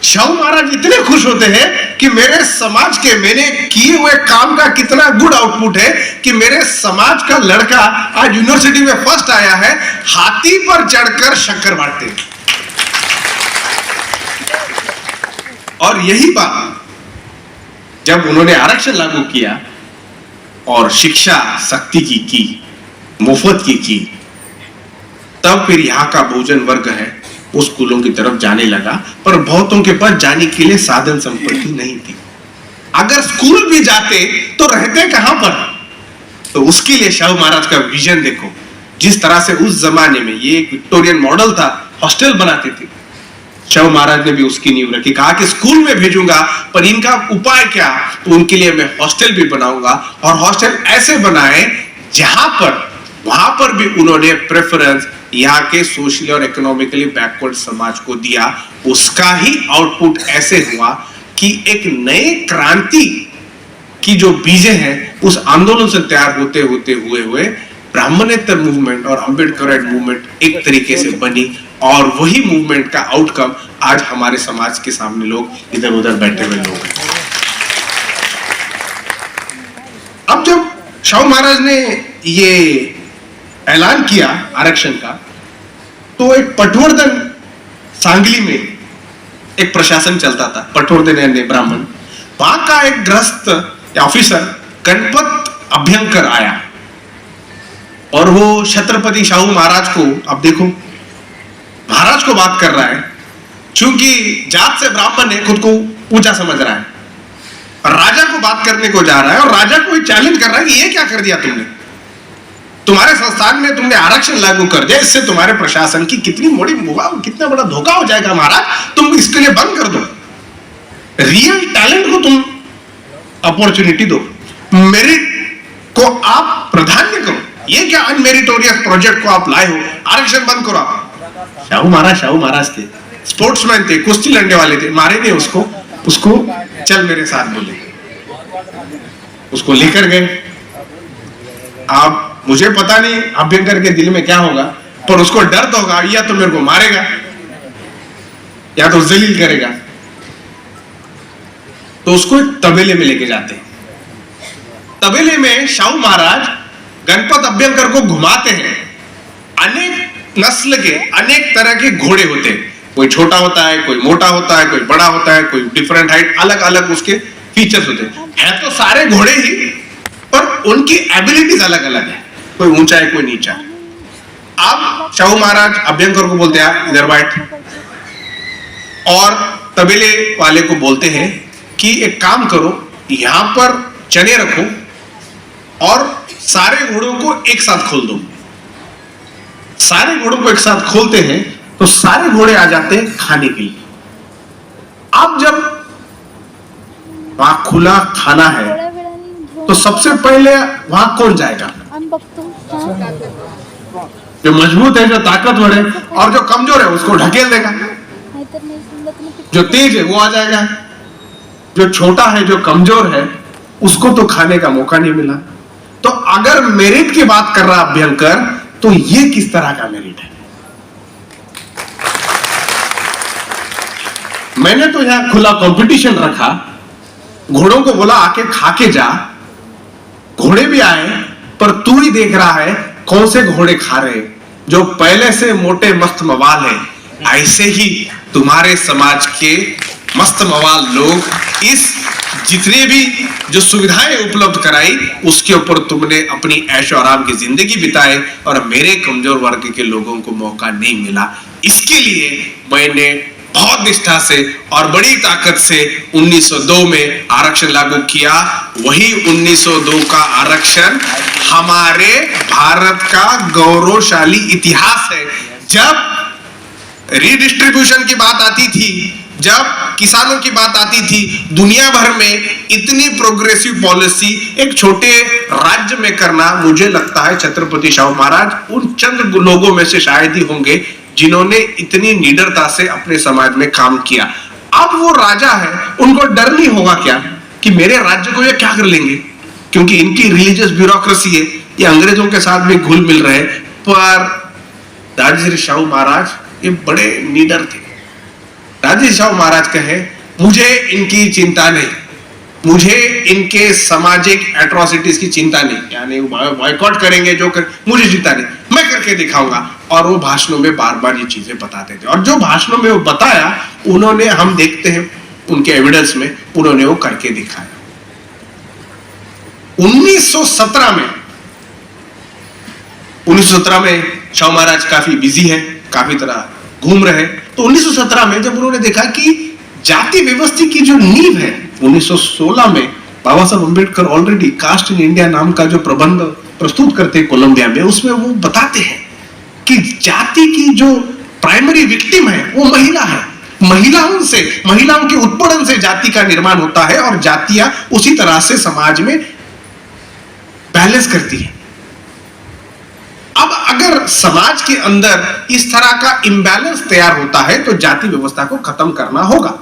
शाहू महाराज इतने खुश होते हैं कि मेरे समाज के मैंने किए हुए काम का कितना गुड आउटपुट है कि मेरे समाज का लड़का आज यूनिवर्सिटी में फर्स्ट आया है। हाथी पर चढ़कर शक्कर बांटते हैं। और यही बात जब उन्होंने आरक्षण लागू किया और शिक्षा शक्ति की मुफ्त की, तब फिर यहां का बहुजन वर्ग है उस स्कूलों की तरफ जाने लगा। पर बहुतों के पास जाने के लिए साधन संपत्ति नहीं थी। अगर स्कूल भी जाते तो रहते कहां पर? तो उसके लिए शाहू महाराज का विजन देखो। जिस तरह से उस जमाने में ये एक विक्टोरियन मॉडल था, हॉस्टल बनाते थे, शाहू महाराज ने भी उसकी नींव रखी। कहा कि स्कूल में भेजूंगा पर इनका उपाय क्या? तो उनके लिए मैं हॉस्टल भी बनाऊंगा और हॉस्टल ऐसे बनाए जहां पर वहां पर भी उन्होंने प्रेफरेंस यहाँ के सोशली और इकोनॉमिकली बैकवर्ड समाज को दिया। उसका ही आउटपुट ऐसे हुआ कि एक नए क्रांति की जो बीजें हैं उस आंदोलन से तैयार होते हुए ब्राह्मणेतर मूवमेंट और अम्बेडकराइट मूवमेंट एक तरीके से बनी। और वही मूवमेंट का आउटकम आज हमारे समाज के सामने लोग इधर उधर बैठे हुए लोग हैं। अब जब शाहू महाराज ने ये ऐलान किया आरक्षण का, तो एक पटवर्धन सांगली में एक प्रशासन चलता था, पटवर्धन यानी ब्राह्मण। वहां का एक गृहस्थ ऑफिसर गणपत अभ्यंकर आया और वो छत्रपति शाहू महाराज को, अब देखो महाराज को बात कर रहा है, क्योंकि जात से ब्राह्मण है, खुद को ऊंचा समझ रहा है, और राजा को बात करने को जा रहा है और राजा को चैलेंज कर रहा है कि ये क्या कर दिया तुमने? तुम्हारे संस्थान में तुमने आरक्षण लागू कर दिया, इससे तुम्हारे प्रशासन की कितनी कितना बड़ा धोखा हो जाएगा महाराज, तुम इसके लिए बंद कर दो। रियल टैलेंट को तुम अपॉर्चुनिटी दो, मेरिट को आप प्राधान्य करो। ये क्या अनमेरिटोरियस प्रोजेक्ट को आप लाए हो? आरक्षण बंद करो आप। शाहू महाराज थे, स्पोर्ट्समैन थे, कुश्ती लड़ने वाले थे, मारे नहीं उसको चल मेरे साथ बोले, उसको लेकर गए। आप मुझे पता नहीं अभ्यंकर के दिल में क्या होगा, पर उसको डर तो होगा, या तो मेरे को मारेगा या तो जलील करेगा। तो उसको एक तबेले में लेके जाते हैं। तबेले में शाहू महाराज गणपत अभ्यंकर को घुमाते हैं। अनेक नस्ल के अनेक तरह के घोड़े होते हैं, कोई छोटा होता है, कोई मोटा होता है, कोई बड़ा होता है, कोई डिफरेंट हाइट, अलग अलग उसके फीचर्स होते हैं। तो सारे घोड़े ही, पर उनकी एबिलिटीज अलग अलग है, कोई ऊंचा है कोई नीचा। अब शाहू महाराज अभ्यंकर को बोलते हैं इधर बैठ, और तबेले वाले को बोलते हैं कि एक काम करो, यहां पर चने रखो और सारे घोड़ों को एक साथ खोल दो। सारे घोड़ों को एक साथ खोलते हैं तो सारे घोड़े आ जाते हैं खाने के लिए। अब जब वहां खुला खाना है तो सबसे पहले वहां कौन जाएगा? जो मजबूत है, जो ताकतवर है, और जो कमजोर है उसको ढकेल देगा। जो तेज है वो आ जाएगा, जो छोटा है, जो कमजोर है, उसको तो खाने का मौका नहीं मिला। तो अगर मेरिट की बात कर रहा अभ्यंकर, तो ये किस तरह का मेरिट है? मैंने तो यहां खुला कंपटीशन रखा, घोड़ों को बोला आके खा के जा, घोड़े भी आए, पर तू ही देख रहा है कौन से घोड़े खा रहे, जो पहले से मोटे मस्त मवाल है। ऐसे ही तुम्हारे समाज के मस्त मवाल लोग इस जितने भी जो सुविधाएं उपलब्ध कराई उसके ऊपर तुमने अपनी ऐशो आराम की जिंदगी बिताए और मेरे कमजोर वर्ग के लोगों को मौका नहीं मिला। इसके लिए मैंने बहुत निष्ठा से और बड़ी ताकत से 1902 में आरक्षण लागू किया। वही 1902 का आरक्षण हमारे भारत का गौरवशाली इतिहास है। जब रीडिस्ट्रीब्यूशन की बात आती थी, जब किसानों की बात आती थी, दुनिया भर में इतनी प्रोग्रेसिव पॉलिसी एक छोटे राज्य में करना, मुझे लगता है छत्रपति शाहू महाराज उन चंद लोगों में से शायद ही होंगे जिन्होंने इतनी निडरता से अपने समाज में काम किया। अब वो राजा है, उनको डर नहीं होगा क्या कि मेरे राज्य को ये क्या कर लेंगे, क्योंकि इनकी रिलीजियस ब्यूरोक्रेसी है, ये अंग्रेजों के साथ भी घुल मिल रहे। पर राजश्री शाहू महाराज ये बड़े निडर थे। राजश्री शाहू महाराज कहे मुझे इनकी चिंता नहीं, मुझे इनके सामाजिक एट्रोसिटीज की चिंता नहीं, यानी बॉयकॉट करेंगे जो कर, मुझे चिंता नहीं, मैं करके दिखाऊंगा। और वो भाषणों में बार बार ये चीजें बताते थे, और जो भाषणों में वो बताया उन्होंने, हम देखते हैं उनके एविडेंस में, उन्होंने वो करके दिखाया। 1917 में शाहू महाराज काफी बिजी है, काफी तरह घूम रहे। तो 1917 में जब उन्होंने देखा कि जाति व्यवस्था की जो नींव है, 1916 में Baba Saheb Ambedkar already caste in India नाम का जो प्रबंध प्रस्तुत करते हैं कोलंबिया में, उसमें वो बताते हैं कि जाति की जो प्राइमरी विक्टिम है वो महिला है। महिलाओं के उत्पीड़न से जाति का निर्माण होता है और जातियां उसी तरह से समाज में बैलेंस करती है। अब अगर समाज के अंदर इस तरह का इंबैलेंस तैयार होता है तो जाति व्यवस्था को खत्म करना होगा।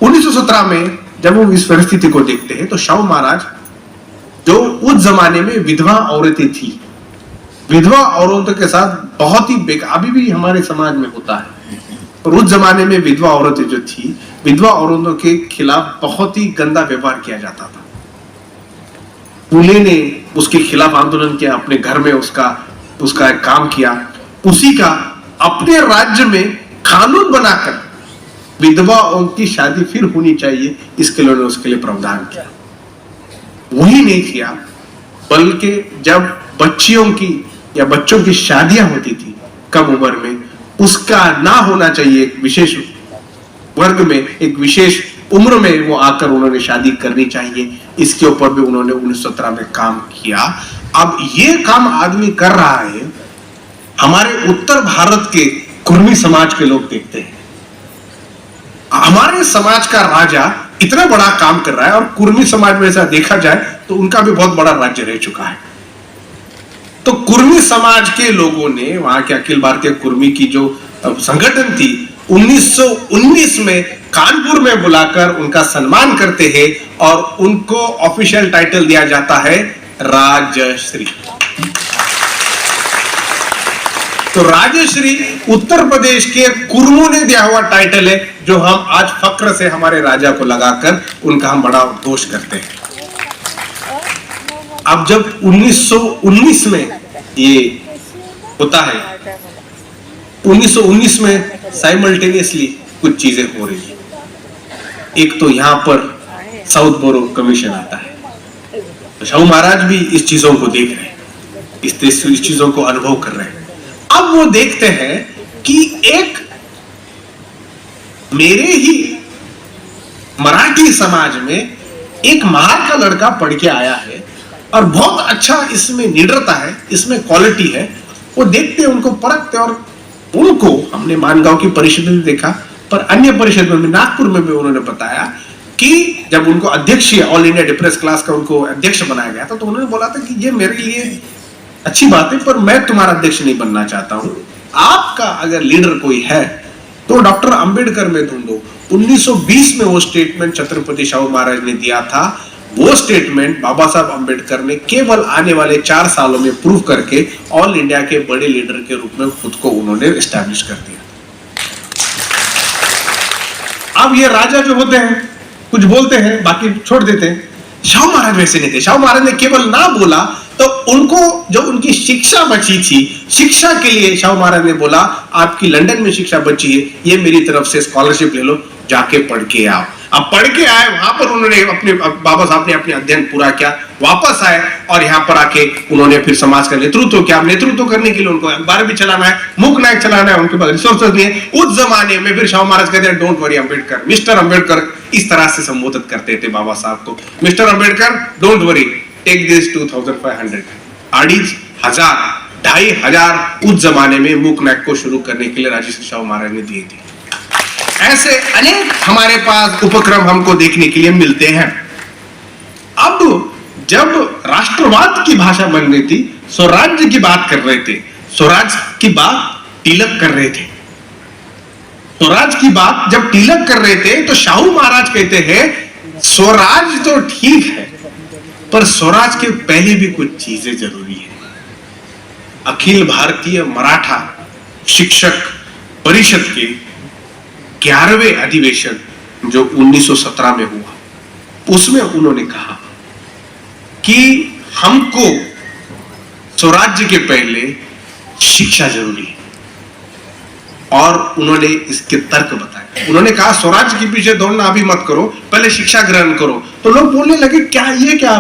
1917 में जब वो इस परिस्थिति को देखते हैं तो शाहू महाराज, जो उस जमाने में विधवा औरतें थी, विधवा औरतों के साथ बहुत ही अभी भी हमारे समाज में होता है, और उस जमाने में विधवा औरतें जो थी, विधवा औरतों के खिलाफ बहुत ही गंदा व्यवहार किया जाता था। फूले ने उसके खिलाफ आंदोलन किया, अपने घर में उसका एक काम किया, उसी का अपने राज्य में कानून बनाकर विधवाओं की शादी फिर होनी चाहिए, इसके लिए उसके लिए प्रावधान किया। वही नहीं किया, बल्कि जब बच्चियों की या बच्चों की शादियां होती थी कम उम्र में, उसका ना होना चाहिए, एक विशेष वर्ग में, एक विशेष उम्र में वो आकर उन्होंने शादी करनी चाहिए, इसके ऊपर भी उन्होंने 1917 में काम किया। अब ये काम आदमी कर रहा है, हमारे उत्तर भारत के कुर्मी समाज के लोग देखते हैं, हमारे समाज का राजा इतना बड़ा काम कर रहा है, और कुर्मी समाज में ऐसा देखा जाए तो उनका भी बहुत बड़ा राज्य रह चुका है। तो कुर्मी समाज के लोगों ने, वहां के अखिल भारतीय कुर्मी की जो संगठन थी, 1919 में कानपुर में बुलाकर उनका सम्मान करते हैं और उनको ऑफिशियल टाइटल दिया जाता है राजश्री। तो राजश्री उत्तर प्रदेश के कुर्मों ने दिया हुआ टाइटल है, जो हम आज फक्र से हमारे राजा को लगाकर उनका हम बड़ा उद्घोष करते हैं। अब जब 1919 में ये होता है, 1919 में साइमल्टेनियसली कुछ चीजें हो रही है। एक तो यहां पर साउथ बोरो कमीशन आता है, तो शाहू महाराज भी इस चीजों को देख रहे हैं, इस चीजों को अनुभव कर रहे हैं। अब वो देखते हैं कि एक मेरे ही मराठी समाज में एक महार का लड़का पढ़ के आया है और बहुत अच्छा इसमें निडरता है, इसमें क्वालिटी है। वो देखते हैं, उनको परखते, और उनको हमने मानगांव की परिषद में देखा, पर अन्य परिषद में, नागपुर में भी उन्होंने बताया कि जब उनको अध्यक्ष, ऑल इंडिया डिप्रेस क्लास का उनको अध्यक्ष बनाया गया था, तो उन्होंने बोला था कि ये मेरे लिए अच्छी बात है, पर मैं तुम्हारा अध्यक्ष नहीं बनना चाहता हूं, आपका अगर लीडर कोई है तो डॉक्टर अंबेडकर में ढूंढो। 1920 में वो स्टेटमेंट छत्रपति शाहू महाराज ने दिया था। वो स्टेटमेंट बाबा साहब अंबेडकर ने केवल आने वाले 4 सालों में प्रूव करके ऑल इंडिया के बड़े लीडर के रूप में खुद को उन्होंने एस्टैब्लिश कर दिया। अब ये राजा जो होते हैं कुछ बोलते हैं बाकी छोड़ देते हैं। शाहू महाराज वैसे नहीं थे। शाहू महाराज ने केवल ना बोला तो उनको जो उनकी शिक्षा बची थी, शिक्षा के लिए शाहू महाराज ने बोला आपकी लंदन में शिक्षा बची है, ये मेरी तरफ से स्कॉलरशिप ले लो, जाके पढ़ के आओ। अब पढ़ के आए, वहां पर उन्होंने अपने बाबा साहब ने अपने अध्ययन पूरा किया, वापस आए और यहाँ पर आके उन्होंने फिर समाज का नेतृत्व किया। नेतृत्व करने के लिए उनको अखबार भी चलाना है, मूक नायक चलाना है, उनके पास रिसोर्सेज नहीं है। उस जमाने में फिर शाहू महाराज कहते हैं don't worry Ambedkar, mister Ambedkar, इस तरह से संबोधित करते थे बाबा साहब को। Mister Ambedkar don't worry, take this 2500, 2500 उस जमाने में मूक नायक को शुरू करने के लिए राजर्षि शाहू महाराज ने दिए थे। ऐसे अनेक हमारे पास उपक्रम हमको देखने के लिए मिलते हैं। अब जब राष्ट्रवाद की भाषा बन रही थी, स्वराज्य की बात कर रहे थे, स्वराज की बात तिलक कर रहे थे। स्वराज की बात जब तिलक कर रहे थे तो शाहू महाराज कहते हैं स्वराज तो ठीक है, पर स्वराज के पहले भी कुछ चीजें जरूरी है। अखिल भारतीय मराठा शिक्षक परिषद के 11वें अधिवेशन जो 1917 में हुआ, उसमें उन्होंने कहा कि हमको स्वराज्य के पहले शिक्षा जरूरी है, और उन्होंने इसके तर्क बताए। उन्होंने कहा स्वराज्य के पीछे दौड़ना अभी मत करो, पहले शिक्षा ग्रहण करो। तो लोग बोलने लगे क्या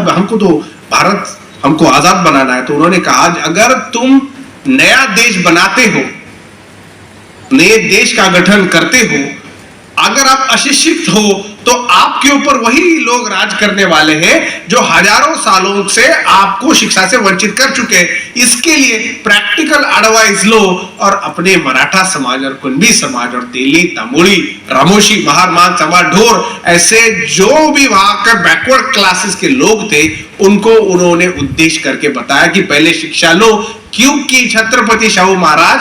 हमको तो भारत हमको आजाद बनाना है। तो उन्होंने कहा अगर तुम नया देश बनाते हो, नए देश का गठन करते हो, अगर आप अशिक्षित हो तो आपके ऊपर वही लोग राज करने वाले हैं जो हजारों सालों से आपको शिक्षा से वंचित कर चुके हैं। इसके लिए प्रैक्टिकल एडवाइस लो और अपने मराठा समाज और कुणबी समाज और तेली, तमोली, रामोशी, महारमान समाज, ढोर, ऐसे जो भी वहां के बैकवर्ड क्लासेस के लोग थे, उनको उन्होंने उद्देश्य करके बताया कि पहले शिक्षा लो, क्योंकि छत्रपति शाहू महाराज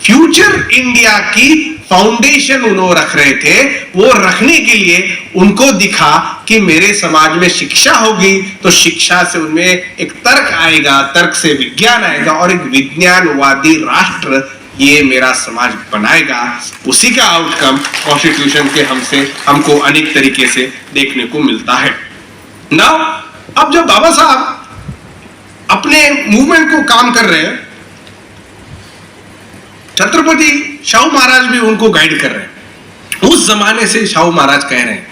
फ्यूचर इंडिया की फाउंडेशन उन्होंने रख रहे थे। वो रखने के लिए उनको दिखा कि मेरे समाज में शिक्षा होगी तो शिक्षा से उनमें एक तर्क आएगा, तर्क से विज्ञान आएगा, और एक विज्ञानवादी राष्ट्र ये मेरा समाज बनाएगा। उसी का आउटकम कॉन्स्टिट्यूशन के हमको अनेक तरीके से देखने को मिलता है। नाउ अब जब बाबा साहब अपने मूवमेंट को काम कर रहे हैं, छत्रपति शाहू महाराज भी उनको गाइड कर रहे हैं। उस जमाने से शाहू महाराज कह रहे हैं,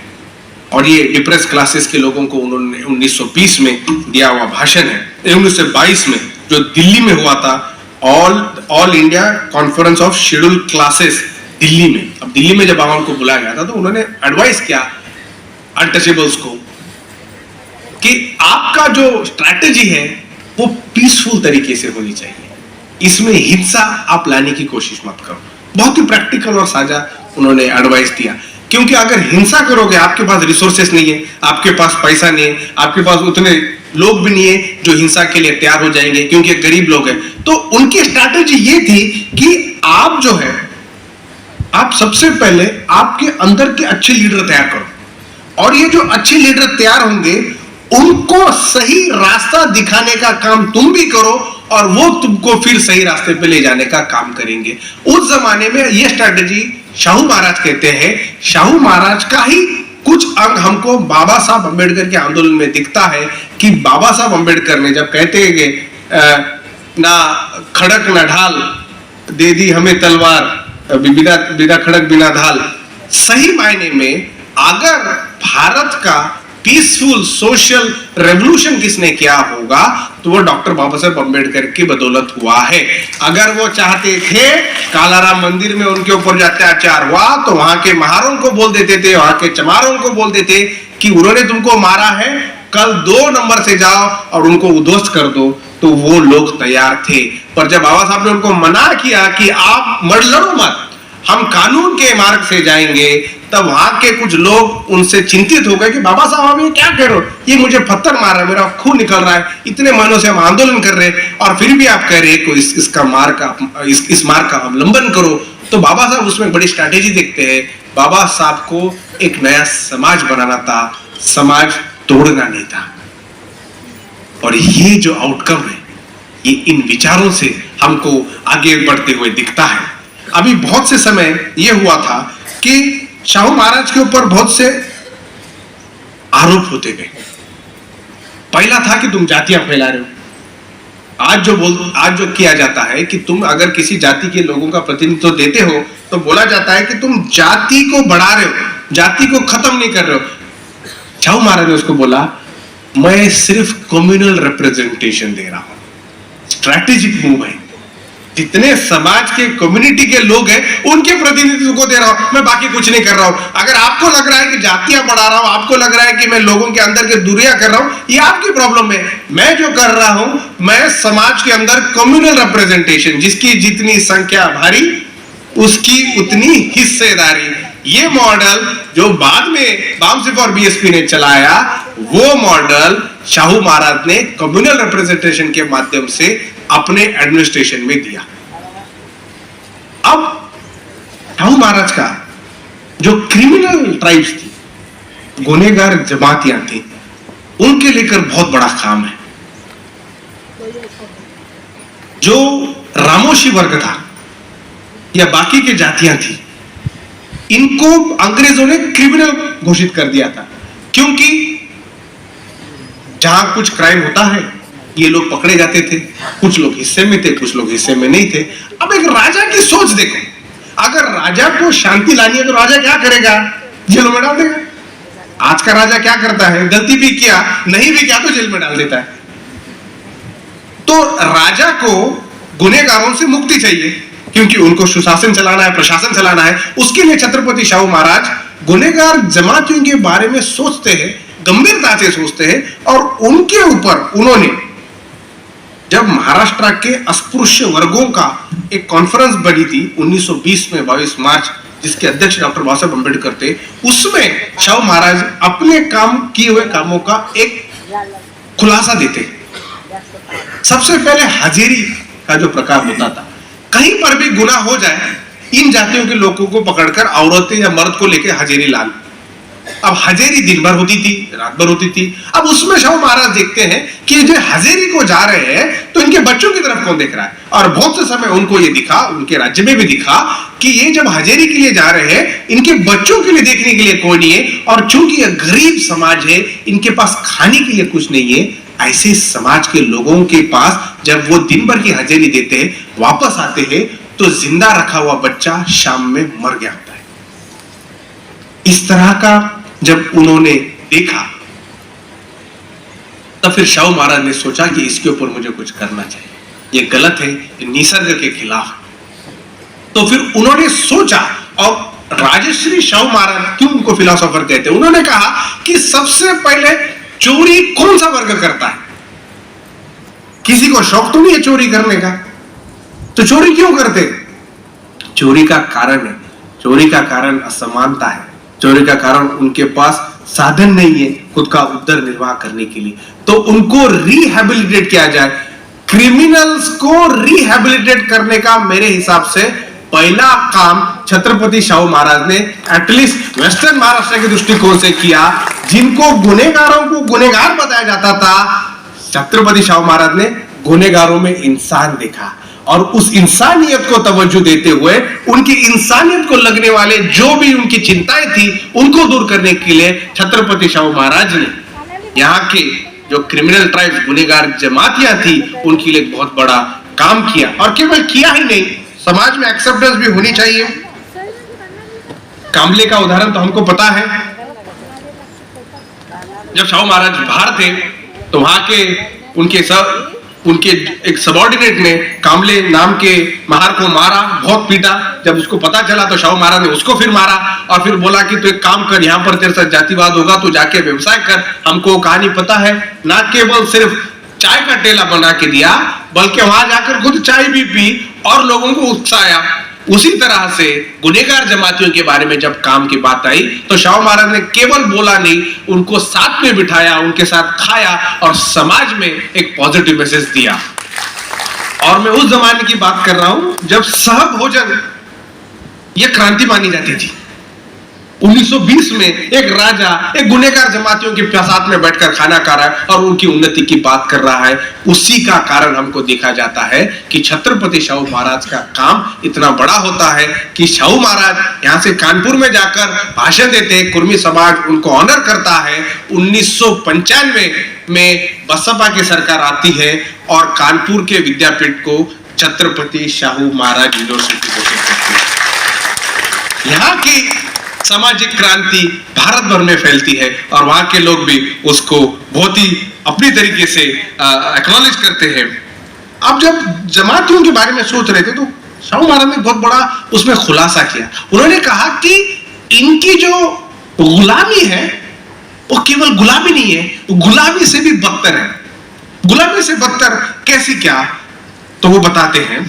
और ये डिप्रेस क्लासेस के लोगों को उन्होंने 1920 में दिया हुआ भाषण है, 1922 में जो दिल्ली में हुआ था, all India conference of schedule classes Delhi में। अब दिल्ली में जब आवाम को बुलाया गया था तो उन्होंने एडवाइस किया अनटचेबल्स को कि आपका जो स्ट्रैटेजी है वो पीसफुल तरीके से होनी चाहिए, इसमें हिंसा आप लाने की कोशिश मत करो। बहुत ही प्रैक्टिकल और साझा उन्होंने एडवाइस दिया, क्योंकि अगर हिंसा करोगे, आपके पास रिसोर्सेस नहीं है, आपके पास पैसा नहीं है, आपके पास उतने लोग भी नहीं है जो हिंसा के लिए तैयार हो जाएंगे, क्योंकि गरीब लोग हैं। तो उनकी स्ट्रैटेजी ये थी कि आप जो है, आप सबसे पहले आपके अंदर के अच्छे लीडर तैयार करो, और ये जो अच्छे लीडर तैयार होंगे उनको सही रास्ता दिखाने का काम तुम भी करो, और वो तुमको फिर सही रास्ते पे ले जाने का काम करेंगे। उस जमाने में ये स्ट्रैटेजी शाहू महाराज कहते हैं। शाहू महाराज का ही कुछ अंग हमको बाबा साहब अम्बेडकर के आंदोलन में दिखता है कि बाबा साहब अम्बेडकर ने जब कहते हैं कि ना खड़क ना ढाल, दे दी हमें तलवार, बिना खड़क बिना ढाल, सही मायने में अगर भारत का पीसफुल सोशल रेवोल्यूशन किसने किया होगा तो वो डॉक्टर बाबा साहब अम्बेडकर की बदौलत हुआ है। अगर वो चाहते थे कालाराम मंदिर में उनके ऊपर जो अत्याचार हुआ तो वहां के महारों को बोल देते थे, वहां के चमारों को बोल देते कि उन्होंने तुमको मारा है, कल 2 नंबर से जाओ और उनको उद्ध्वस्त कर दो, तो वो लोग तैयार थे। पर जब बाबा साहब ने उनको मना किया कि आप लड़ो मत, हम कानून के मार्ग से जाएंगे, तब वहां के कुछ लोग उनसे चिंतित हो गए कि बाबा साहब आप ये क्या कह रहे हो, ये मुझे पत्थर मार रहा है, मेरा खून निकल रहा है, इतने महीनों से हम आंदोलन कर रहे हैं और फिर भी आप कह रहे हैं इस मार्ग का अवलंबन करो। तो बाबा साहब उसमें बड़ी स्ट्रैटेजी देखते हैं। बाबा साहब को एक नया समाज बनाना था, समाज तोड़ना नहीं था। और ये जो आउटकम है, ये इन विचारों से हमको आगे बढ़ते हुए दिखता है। अभी बहुत से समय यह हुआ था कि शाहू महाराज के ऊपर बहुत से आरोप होते गए। पहला था कि तुम जातियां फैला रहे हो। आज जो किया जाता है कि तुम अगर किसी जाति के लोगों का प्रतिनिधित्व देते हो तो बोला जाता है कि तुम जाति को बढ़ा रहे हो, जाति को खत्म नहीं कर रहे हो। शाहू महाराज ने उसको बोला, मैं सिर्फ कम्युनल रिप्रेजेंटेशन दे रहा हूं। स्ट्रैटेजिक मूव है, जितने समाज के कम्युनिटी के लोग हैं उनके प्रतिनिधित्व को दे रहा हूं, मैं बाकी कुछ नहीं कर रहा हूं। अगर आपको लग रहा है कि जातियां बढ़ा रहा हूं, आपको लग रहा है कि मैं लोगों के अंदर के दूरियां कर रहा हूं, ये आपकी प्रॉब्लम है। मैं जो कर रहा हूं, मैं समाज के अंदर कम्युनल रिप्रेजेंटेशन, जिसकी जितनी संख्या भारी उसकी उतनी हिस्सेदारी। ये मॉडल जो बाद में बामसिफ और बीएसपी ने चलाया, वो मॉडल शाहू महाराज ने कम्युनल रिप्रेजेंटेशन के माध्यम से अपने एडमिनिस्ट्रेशन में दिया। अब शाहू महाराज का जो क्रिमिनल ट्राइब्स थी, गुनहगार जमातियां थी, उनके लेकर बहुत बड़ा काम है। जो रामोशी वर्ग था या बाकी के जातियां थी, इनको अंग्रेजों ने क्रिमिनल घोषित कर दिया था, क्योंकि जहां कुछ क्राइम होता है ये लोग पकड़े जाते थे। कुछ लोग हिस्से में थे, कुछ लोग हिस्से में नहीं थे। अब एक राजा की सोच देखो, अगर राजा को शांति लानी है तो राजा क्या करेगा? जेल में डाल देगा। आज का राजा क्या करता है? गलती भी किया, नहीं भी किया तो जेल में डाल देता है। तो राजा को गुनहगारों से मुक्ति चाहिए, क्योंकि उनको सुशासन चलाना है, प्रशासन चलाना है। उसके लिए छत्रपति शाहू महाराज गुनहगार जमातियों के बारे में सोचते हैं, गंभीरता से सोचते हैं, और उनके ऊपर उन्होंने जब महाराष्ट्र के अस्पृश्य वर्गों का एक कॉन्फ्रेंस बनी थी 1920 में 22 मार्च, जिसके अध्यक्ष डॉक्टर बाबा साहब अम्बेडकर थे, उसमें शाहू महाराज अपने काम किए हुए कामों का एक खुलासा देते। सबसे पहले हाजिरी का जो प्रकार होता था, कहीं पर भी गुनाह हो जाए, इन जातियों के लोगों को पकड़कर औरतें या मर्द को लेकर हाजिरी लान। अब हाजिरी दिन भर होती थी, रात भर होती थी। अब उसमें शाहू महाराज देखते हैं कि जो हाजिरी को जा रहे हैं तो इनके बच्चों की तरफ कौन देख रहा है। और बहुत से समय उनको ये दिखा, उनके राज्य में भी दिखा कि ये जब हाजिरी के लिए जा रहे हैं, इनके बच्चों के लिए देखने के लिए कोई नहीं है। और चूंकि ये गरीब समाज है, इनके पास खाने के लिए कुछ नहीं है, ऐसे समाज के लोगों के पास जब वो दिन भर की हाजिरी देते हैं, वापस आते हैं, तो जिंदा रखा हुआ बच्चा शाम में मर गया होता है। इस तरह का जब उन्होंने देखा, तब फिर शाहू महाराज ने सोचा कि इसके ऊपर मुझे कुछ करना चाहिए, ये गलत है, ये निसर्ग के खिलाफ है। तो फिर उन्होंने सोचा, और राजश्री शाहू महाराज क्यों उनको फिलोसोफर कहते हैं, उन्होंने कहा कि सबसे पहले चोरी कौन सा वर्ग करता है? किसी को शौक तो नहीं है चोरी करने का, तो चोरी क्यों करते? चोरी का कारण है, चोरी का कारण असमानता है, चोरी का कारण उनके पास साधन नहीं है खुद का उदर निर्वाह करने के लिए। तो उनको रिहैबिलिटेट किया जाए। क्रिमिनल्स को रिहैबिलिटेट करने का मेरे हिसाब से पहला काम छत्रपति शाहू महाराज ने एटलीस्ट वेस्टर्न महाराष्ट्र के दृष्टिकोण से किया। जिनको गुनहगारों को गुनहगार बताया जाता था, छत्रपति शाहू महाराज ने गुनहगारों में इंसान देखा, और उस इंसानियत को तवज्जो देते हुए उनकी इंसानियत को लगने वाले जो भी उनकी चिंताएं थी, उनको दूर करने के लिए छत्रपति शाहू महाराज ने यहाँ के जो क्रिमिनल ट्राइब्स, गुनहगार जमातियां थी, उनके लिए बहुत बड़ा काम किया। और केवल किया ही नहीं, समाज में एक्सेप्टेंस भी होनी चाहिए। कामले का उदाहरण तो हमको पता है। जब शाहू महाराज बाहर थे तो वहां के उनके एक सबॉर्डिनेट ने कामले नाम के महार को मारा, बहुत पीटा। जब उसको पता चला तो शाहू महाराज ने उसको फिर मारा, और फिर बोला कि तू एक काम कर, यहाँ पर तेरे साथ जातिवाद होगा, तो जाके व्यवसाय कर, हमको कहानी पता है। ना केवल सिर्फ चाय का ठेला बना के दिया, बल्कि वहां जाकर खुद चाय भी पी और लोगों को उकसाया। उसी तरह से गुनहगार जमातियों के बारे में जब काम की बात आई तो शाहू महाराज ने केवल बोला नहीं, उनको साथ में बिठाया, उनके साथ खाया और समाज में एक पॉजिटिव मैसेज दिया। और मैं उस जमाने की बात कर रहा हूं जब सहभोजन ये क्रांति मानी जाती थी। 1920 में एक राजा एक गुनहगार जमातियों के साथ में बैठकर खाना खा रहा है और उनकी उन्नति की बात कर रहा है। उसी का कारण हमको देखा जाता है कि छत्रपति शाहू महाराज का काम इतना बड़ा होता है कि शाहू महाराज यहां से कानपुर में जाकर भाषण देते हैं, कुर्मी समाज उनको ऑनर करता है। 1995 में बसपा की सरकार आती है और कानपुर के विद्यापीठ को छत्रपति शाहू महाराज यूनिवर्सिटी घोषित करती है। यहाँ की सामाजिक क्रांति भारत भर में फैलती है और वहां के लोग भी उसको बहुत ही अपनी तरीके से एक्नॉलेज करते हैं। अब जब जमातियों के बारे में सोच रहे थे तो शाहू महाराज ने बहुत बड़ा उसमें खुलासा किया। उन्होंने कहा कि इनकी जो गुलामी है वो केवल गुलामी नहीं है, वो गुलामी से भी बदतर है। गुलामी से बदतर कैसी क्या? तो वो बताते हैं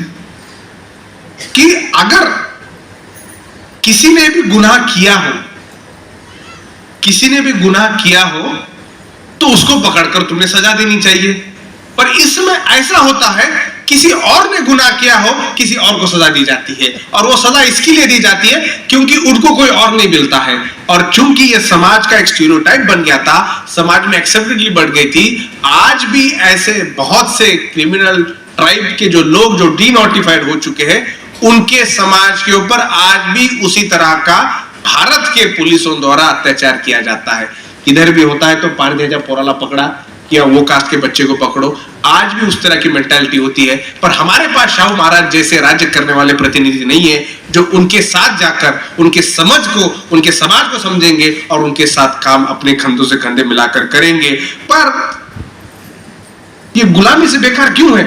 कि अगर किसी ने भी गुनाह किया हो, किसी ने भी गुनाह किया हो तो उसको पकड़कर तुम्हें सजा देनी चाहिए। पर इसमें ऐसा होता है किसी और ने गुनाह किया हो, किसी और को सजा दी जाती है और वो सजा इसके लिए दी जाती है क्योंकि उनको कोई और नहीं मिलता है। और चूंकि ये समाज का एक स्टीरियोटाइप बन गया था, समाज में एक्सेप्टेबिलिटी बढ़ गई थी, आज भी ऐसे बहुत से क्रिमिनल ट्राइब के जो लोग जो डीनोटिफाइड हो चुके हैं उनके समाज के ऊपर आज भी उसी तरह का भारत के पुलिसों द्वारा अत्याचार किया जाता है। इधर भी होता है तो पारदेजा पोराला पकड़ा या वो कास्ट के बच्चे को पकड़ो, आज भी उस तरह की मेंटालिटी होती है। पर हमारे पास शाहू महाराज जैसे राज्य करने वाले प्रतिनिधि नहीं है जो उनके साथ जाकर उनके समझ को, उनके समाज को समझेंगे और उनके साथ काम अपने कंधों से कंधे मिलाकर करेंगे। पर ये गुलामी से बेकार क्यों है?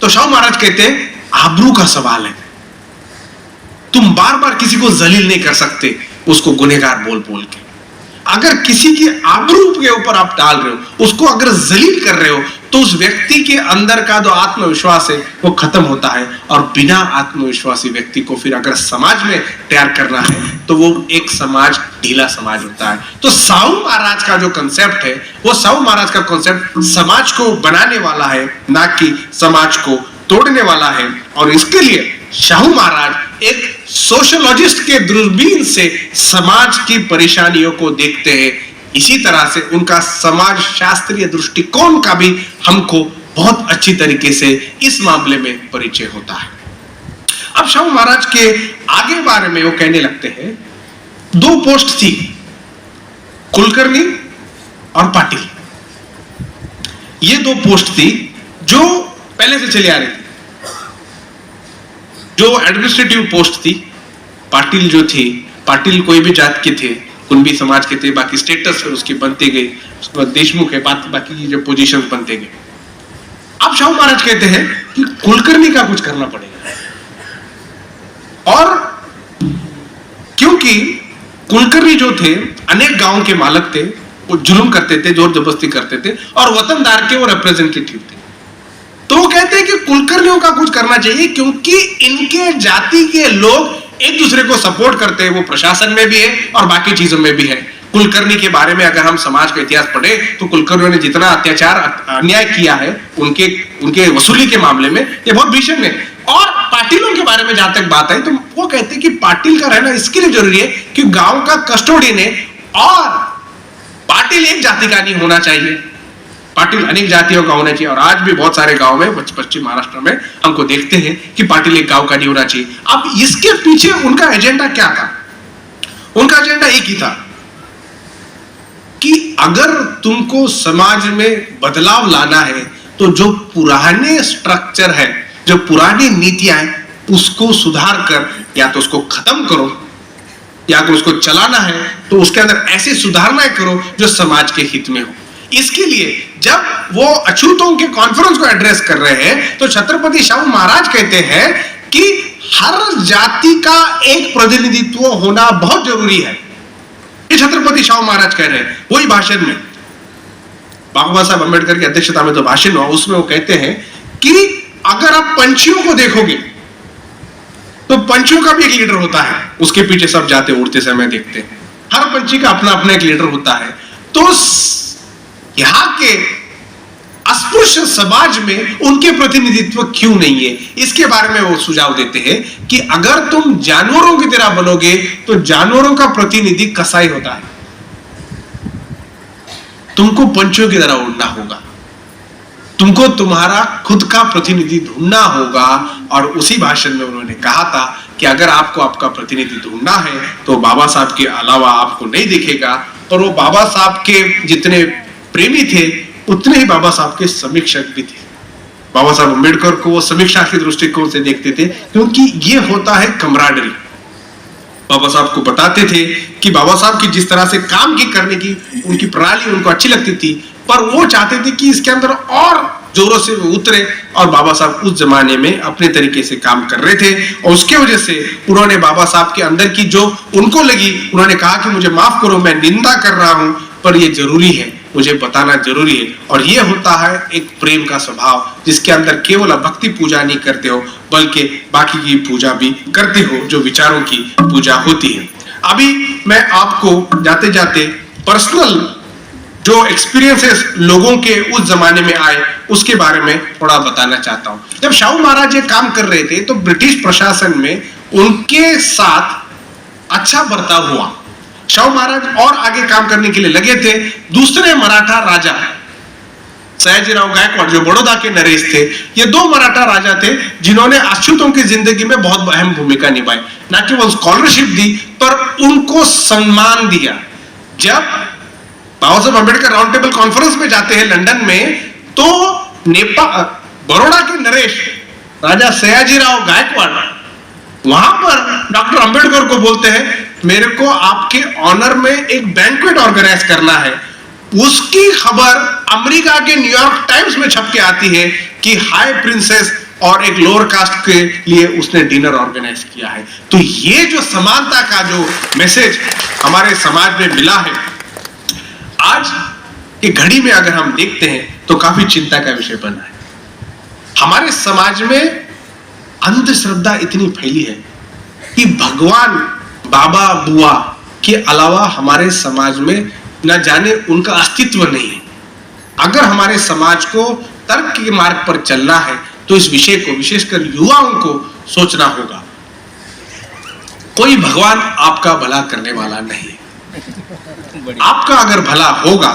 तो शाहू महाराज कहते हैं आबरू का सवाल है। तुम बार बार किसी को जलील नहीं कर सकते उसको गुनहगार बोल बोल के। अगर किसी की आबरू के ऊपर आप डाल रहे हो, उसको अगर जलील कर रहे हो तो उस व्यक्ति के अंदर का जो आत्मविश्वास है वो खत्म होता है। और बिना आत्मविश्वासी व्यक्ति को फिर अगर समाज में तैयार करना है तो वो एक समाज ढीला समाज होता है। तो शाहू महाराज का जो कंसेप्ट है वो शाहू महाराज का कंसेप्ट समाज को बनाने वाला है, ना कि समाज को तोड़ने वाला है। और इसके लिए शाहू महाराज एक सोशोलॉजिस्ट के दूरबीन से समाज की परेशानियों को देखते हैं। इसी तरह से उनका समाज शास्त्रीय दृष्टिकोण का भी हमको बहुत अच्छी तरीके से इस मामले में परिचय होता है। अब शाहू महाराज के आगे बारे में वो कहने लगते हैं, दो पोस्ट थी, कुलकर्णी और पाटिल। ये दो पोस्ट थी जो पहले से चली आ रही थी। जो एडमिनिस्ट्रेटिव पोस्ट थी, पाटिल जो थी, पाटिल कोई भी जात के थे, कुंभी समाज के थे, बाकी स्टेटस फिर उसकी बनते गई, उसके बाद देशमुख है, बाकी जो पोजीशन बनते गए। अब शाहू महाराज कहते हैं कि कुलकर्णी का कुछ करना पड़ेगा। और क्योंकि कुलकर्णी जो थे अनेक गांव के मालक थे, वो जुल्म करते थे, जोर जबरदस्ती करते थे और वतनदार के वो रिप्रेजेंटेटिव थे। तो वो कहते हैं कि कुलकर्णियों का कुछ करना चाहिए क्योंकि इनके जाति के लोग एक दूसरे को सपोर्ट करते हैं। वो प्रशासन में भी है और बाकी चीजों में भी है। कुलकर्णी के बारे में अगर हम समाज का इतिहास पढ़े तो कुलकर्णियों ने जितना अत्याचार अन्याय किया है उनके वसूली के मामले में, ये बहुत भीषण है। और पाटिलों के बारे में जहां तक बात है तो वो कहते हैं कि पाटिल का रहना इसके लिए जरूरी है कि गांव का कस्टोडियन है और पाटिल एक जाति का नहीं होना चाहिए, पाटिल अनेक जातियों का होना चाहिए। और आज भी बहुत सारे गांव में पश्चिम महाराष्ट्र में हमको देखते हैं कि पाटिल एक गांव का नहीं होना चाहिए। अब इसके पीछे उनका एजेंडा क्या था? उनका एजेंडा एक ही था कि अगर तुमको समाज में बदलाव लाना है तो जो पुराने स्ट्रक्चर है, जो पुरानी नीतियां हैं, उसको सुधार कर या तो उसको खत्म करो या अगर उसको चलाना है तो उसके अंदर ऐसे सुधारना करो जो समाज के हित में हो। इसके लिए जब वो अछूतों के कॉन्फ्रेंस को एड्रेस कर रहे हैं तो छत्रपति शाहू महाराज कहते हैं कि हर जाति का एक प्रतिनिधित्व होना बहुत जरूरी है। ये छत्रपति शाहू महाराज कह रहे हैं। वही भाषण में बाबा साहब अम्बेडकर की अध्यक्षता में तो भाषण हुआ, उसमें वो कहते हैं कि अगर आप पंछियों को देखोगे तो पंछियों का भी एक लीडर होता है, उसके पीछे सब जाते उड़ते समय देखते हैं। हर पंछी का अपना अपना एक लीडर होता है। तो यहाँ के अस्पृश्य समाज में उनके प्रतिनिधित्व क्यों नहीं है? इसके बारे में वो सुझाव देते हैं कि अगर तुम जानवरों की तरह बनोगे तो जानवरों का प्रतिनिधि कसाई होता है, तुमको पंछियों की तरह उड़ना होगा, तुमको तुम्हारा खुद का प्रतिनिधि ढूंढना होगा। और उसी भाषण में उन्होंने कहा था कि अगर आपको आपका प्रतिनिधि ढूंढना है तो बाबा साहब के अलावा आपको नहीं दिखेगा। और वो बाबा साहब के जितने प्रेमी थे उतने ही बाबा साहब के समीक्षक भी थे। बाबा साहब अम्बेडकर को वो समीक्षा के दृष्टिकोण से देखते थे, क्योंकि ये होता है कमराडरी। बाबा साहब को बताते थे कि बाबा साहब की जिस तरह से काम की करने की उनकी प्रणाली उनको अच्छी लगती थी, पर वो चाहते थे कि इसके अंदर और जोरों से उतरे। और बाबा साहब उस जमाने में अपने तरीके से काम कर रहे थे और उसके वजह से उन्होंने बाबा साहब के अंदर की जो उनको लगी, उन्होंने कहा कि मुझे माफ करो, मैं निंदा कर रहा हूं, पर ये जरूरी है, मुझे बताना जरूरी है। और ये होता है एक प्रेम का स्वभाव, जिसके अंदर केवल भक्ति पूजा नहीं करते हो बल्कि बाकी की पूजा भी करते हो, जो विचारों की पूजा होती है। अभी मैं आपको जाते जाते पर्सनल जो एक्सपीरियंसेस लोगों के उस जमाने में आए उसके बारे में थोड़ा बताना चाहता हूं। जब शाहू महाराज ये काम कर रहे थे तो ब्रिटिश प्रशासन में उनके साथ अच्छा बर्ताव हुआ। शाहू महाराज और आगे काम करने के लिए लगे थे। दूसरे मराठा राजा सयाजीराव गायकवाड़ जो बड़ौदा के नरेश थे, ये दो मराठा राजा थे जिन्होंने अछूतों की जिंदगी में बहुत अहम भूमिका निभाई। ना केवल स्कॉलरशिप दी पर उनको सम्मान दिया। जब बाबा Saheb Ambedkar round table conference में जाते हैं लंदन में, तो बड़ौदा के नरेश राजा सयाजीराव गायकवाड़ वहां पर डॉक्टर अंबेडकर को बोलते हैं, मेरे को आपके ऑनर में एक बैंक्वेट ऑर्गेनाइज करना है। उसकी खबर अमेरिका के न्यूयॉर्क टाइम्स में छप के आती है कि हाई प्रिंसेस और एक लोअर कास्ट के लिए उसने डिनर ऑर्गेनाइज किया है। तो ये जो समानता का जो मैसेज हमारे समाज में मिला है, आज की घड़ी में अगर हम देखते हैं तो काफी चिंता का विषय बना है। हमारे समाज में अंधश्रद्धा इतनी फैली है कि भगवान बाबा बुआ के अलावा हमारे समाज में न जाने उनका अस्तित्व नहीं है। अगर हमारे समाज को तर्क के मार्ग पर चलना है तो इस विषय को विशेषकर युवाओं को सोचना होगा। कोई भगवान आपका भला करने वाला नहीं है। आपका अगर भला होगा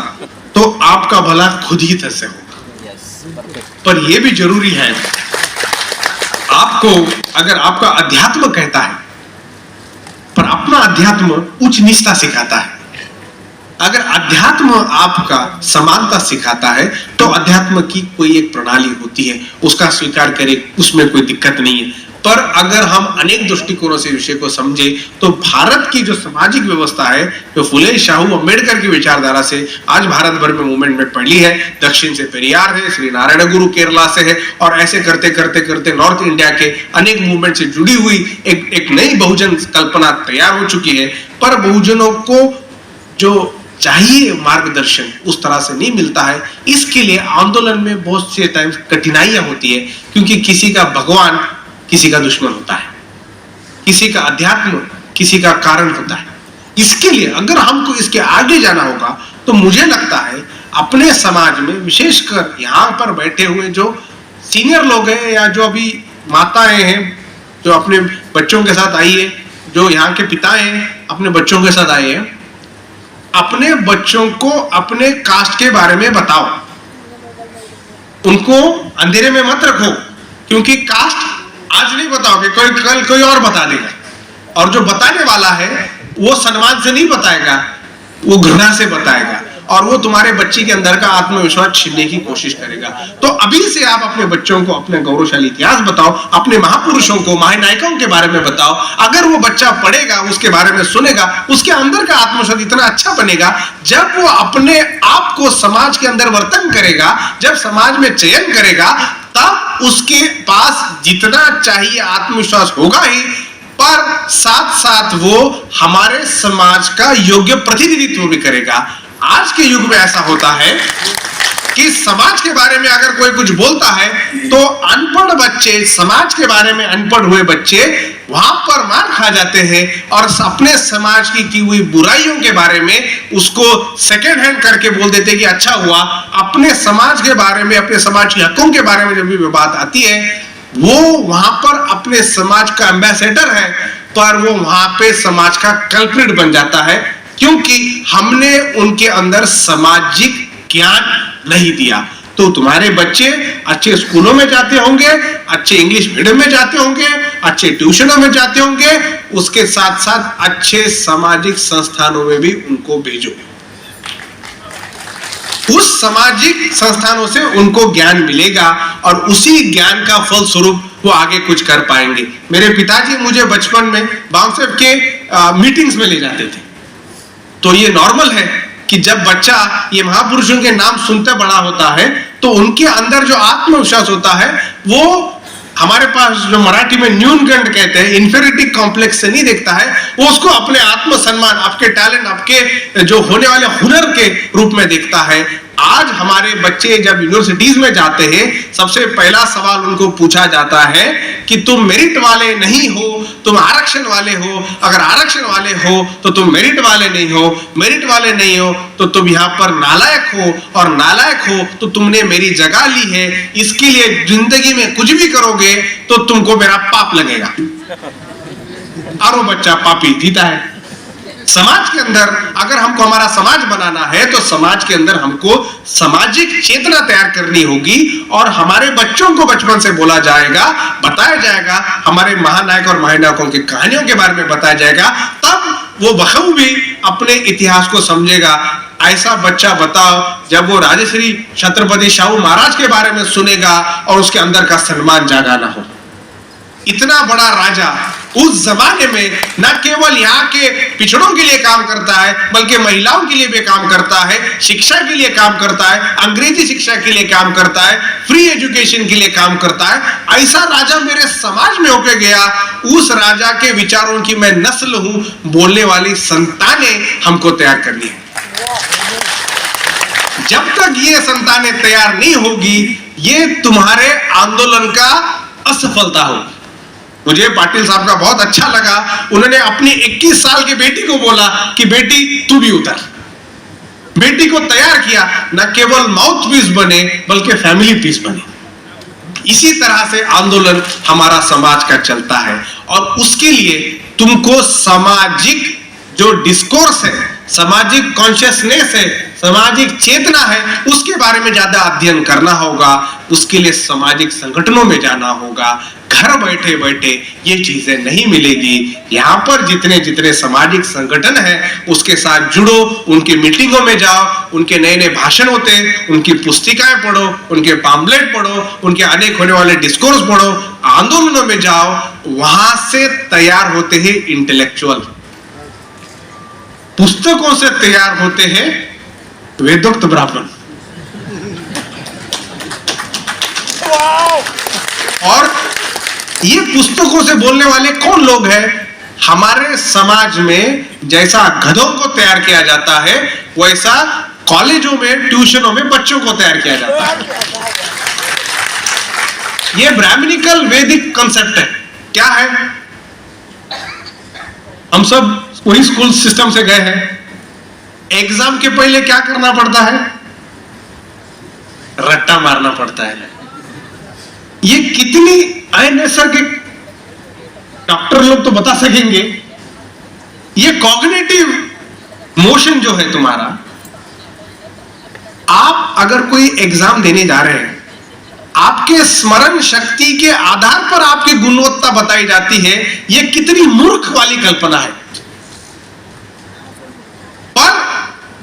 तो आपका भला खुद ही तरह से होगा। पर यह भी जरूरी है, आपको अगर आपका अध्यात्म कहता है, पर अपना अध्यात्म उच्च नीचता सिखाता है। अगर अध्यात्म आपका समानता सिखाता है तो अध्यात्म की कोई एक प्रणाली होती है, उसका स्वीकार करें, उसमें कोई दिक्कत नहीं है। पर अगर हम अनेक दृष्टिकोणों से विषय को समझे तो भारत की जो सामाजिक व्यवस्था है, जो फुले शाहू अम्बेडकर की विचारधारा से आज भारत भर में मूवमेंट में पड़ी है, दक्षिण से पेरियार है, श्री नारायण गुरु केरला से है, और ऐसे करते करते करते नॉर्थ इंडिया के अनेक मूवमेंट से जुड़ी हुई एक नई बहुजन कल्पना तैयार हो चुकी है। पर बहुजनों को जो चाहिए मार्गदर्शन उस तरह से नहीं मिलता है। इसके लिए आंदोलन में बहुत से टाइम्स कठिनाइयां होती है, क्योंकि किसी का भगवान किसी का दुश्मन होता है, किसी का अध्यात्म किसी का कारण होता है। इसके लिए अगर हमको इसके आगे जाना होगा तो मुझे लगता है अपने समाज में, विशेषकर यहाँ पर बैठे हुए जो सीनियर लोग हैं या जो अभी माताएं हैं जो अपने बच्चों के साथ आई है, जो यहाँ के पिता हैं अपने बच्चों के साथ आए हैं, अपने बच्चों को अपने कास्ट के बारे में बताओ। उनको अंधेरे में मत रखो, क्योंकि कास्ट आज नहीं बताओगे, कल कोई और बता देगा। और जो बताने वाला है वो सम्मान से नहीं बताएगा, वो घृणा से बताएगा, और वो तुम्हारे बच्चे के अंदर का आत्मविश्वास छीनने की कोशिश करेगा। तो अभी से आप अपने बच्चों को अपने गौरवशाली इतिहास बताओ, अपने महापुरुषों को, महानायकों के बारे में बताओ। अगर वो बच्चा पढ़ेगा, उसके बारे में सुनेगा, उसके अंदर का आत्मविश्वास इतना अच्छा बनेगा, जब वो अपने आप को समाज के अंदर वर्तन करेगा, जब समाज में चयन करेगा, तब उसके पास जितना चाहिए आत्मविश्वास होगा ही, पर साथ साथ वो हमारे समाज का योग्य प्रतिनिधित्व भी करेगा। आज के युग में ऐसा होता है कि समाज के बारे में अगर कोई कुछ बोलता है तो अनपढ़ बच्चे, समाज के बारे में अनपढ़ हुए बच्चे वहां पर मार खा जाते हैं और अपने समाज की हुई बुराइयों के बारे में उसको सेकेंड हैंड करके बोल देते कि अच्छा हुआ। अपने समाज के बारे में, अपने समाज के हकों के बारे में जब भी बात आती है, वो वहां पर अपने समाज का एम्बेसडर है, पर वो वहां पे समाज का कल्प्रिट बन जाता है, क्योंकि हमने उनके अंदर सामाजिक ज्ञान नहीं दिया। तो तुम्हारे बच्चे अच्छे स्कूलों में जाते होंगे, अच्छे इंग्लिश मीडियम में जाते होंगे, अच्छे ट्यूशनों में जाते होंगे, उसके साथ साथ अच्छे सामाजिक संस्थानों में भी उनको भेजो। उस सामाजिक संस्थानों से उनको ज्ञान मिलेगा और उसी ज्ञान का फल स्वरूप वो आगे कुछ कर पाएंगे। मेरे पिताजी मुझे बचपन में बाउंसर के मीटिंग्स में ले जाते थे। तो ये नॉर्मल है कि जब बच्चा ये महापुरुषों के नाम सुनते बड़ा होता है तो उनके अंदर जो आत्मविश्वास होता है वो हमारे पास जो मराठी में न्यूनगंड कहते हैं, इंफीरियरिटी कॉम्प्लेक्स से नहीं देखता है, वो उसको अपने आत्मसम्मान, आपके टैलेंट, आपके जो होने वाले हुनर के रूप में देखता है। आज हमारे बच्चे जब यूनिवर्सिटीज में जाते हैं, सबसे पहला सवाल उनको पूछा जाता है कि तुम मेरिट वाले नहीं हो, तुम आरक्षण वाले हो, अगर आरक्षण वाले हो तो तुम मेरिट वाले नहीं हो, मेरिट वाले नहीं हो तो तुम यहाँ पर नालायक हो, और नालायक हो तो तुमने मेरी जगह ली है, इसके लिए जिंदगी में कुछ भी करोगे तो तुमको मेरा पाप लगेगा। और वो बच्चा पापी जीता है। समाज के अंदर अगर हमको हमारा समाज बनाना है तो समाज के अंदर हमको सामाजिक चेतना तैयार करनी होगी, और हमारे बच्चों को बचपन से बोला जाएगा, बताया जाएगा, हमारे महानायक और महानायकों की कहानियों के बारे में बताया जाएगा, तब वो बखूबी अपने इतिहास को समझेगा। ऐसा बच्चा बताओ जब वो राजश्री छत्रपति शाहू महाराज के बारे में सुनेगा और उसके अंदर का सम्मान जागा ना हो। इतना बड़ा राजा उस जमाने में न केवल यहाँ के पिछड़ों के लिए काम करता है बल्कि महिलाओं के लिए भी काम करता है, शिक्षा के लिए काम करता है, अंग्रेजी शिक्षा के लिए काम करता है, फ्री एजुकेशन के लिए काम करता है। ऐसा राजा मेरे समाज में होके गया। उस राजा के विचारों की मैं नस्ल हूं, बोलने वाली संतानें हमको तैयार करनी है। जब तक ये संतानें तैयार नहीं होगी, ये तुम्हारे आंदोलन का असफलता होगी। मुझे पाटिल साहब का बहुत अच्छा लगा, उन्होंने अपनी 21 साल की बेटी को बोला कि बेटी तू भी उतर। बेटी को तैयार किया, न केवल माउथ पीस बने बल्कि फैमिली पीस बने। इसी तरह से आंदोलन हमारा समाज का चलता है, और उसके लिए तुमको सामाजिक जो डिस्कोर्स है, सामाजिक कॉन्शियसनेस है, सामाजिक चेतना है, उसके बारे में ज्यादा अध्ययन करना होगा। उसके लिए सामाजिक संगठनों में जाना होगा। घर बैठे बैठे ये चीजें नहीं मिलेगी। यहाँ पर जितने जितने सामाजिक संगठन हैं उसके साथ जुड़ो, उनकी मीटिंगों में जाओ, उनके नए नए भाषण होते हैं, उनकी पुस्तिकाएं पढ़ो, उनके पैम्फलेट पढ़ो, उनके अनेक होने वाले डिस्कोर्स पढ़ो, आंदोलनों में जाओ। वहां से तैयार होते हैं इंटेलेक्चुअल, पुस्तकों से तैयार होते हैं वेदोक्त ब्राह्मण। और ये पुस्तकों से बोलने वाले कौन लोग हैं? हमारे समाज में जैसा गधों को तैयार किया जाता है वैसा कॉलेजों में, ट्यूशनों में बच्चों को तैयार किया जाता है। ये ब्राह्मणिकल वैदिक कंसेप्ट है। क्या है? हम सब वही स्कूल सिस्टम से गए हैं। एग्जाम के पहले क्या करना पड़ता है? रट्टा मारना पड़ता है। ये कितनी अनैसर्गिक, डॉक्टर लोग तो बता सकेंगे। ये कॉग्निटिव मोशन जो है तुम्हारा, आप अगर कोई एग्जाम देने जा रहे हैं, आपके स्मरण शक्ति के आधार पर आपकी गुणवत्ता बताई जाती है। ये कितनी मूर्ख वाली कल्पना है। पर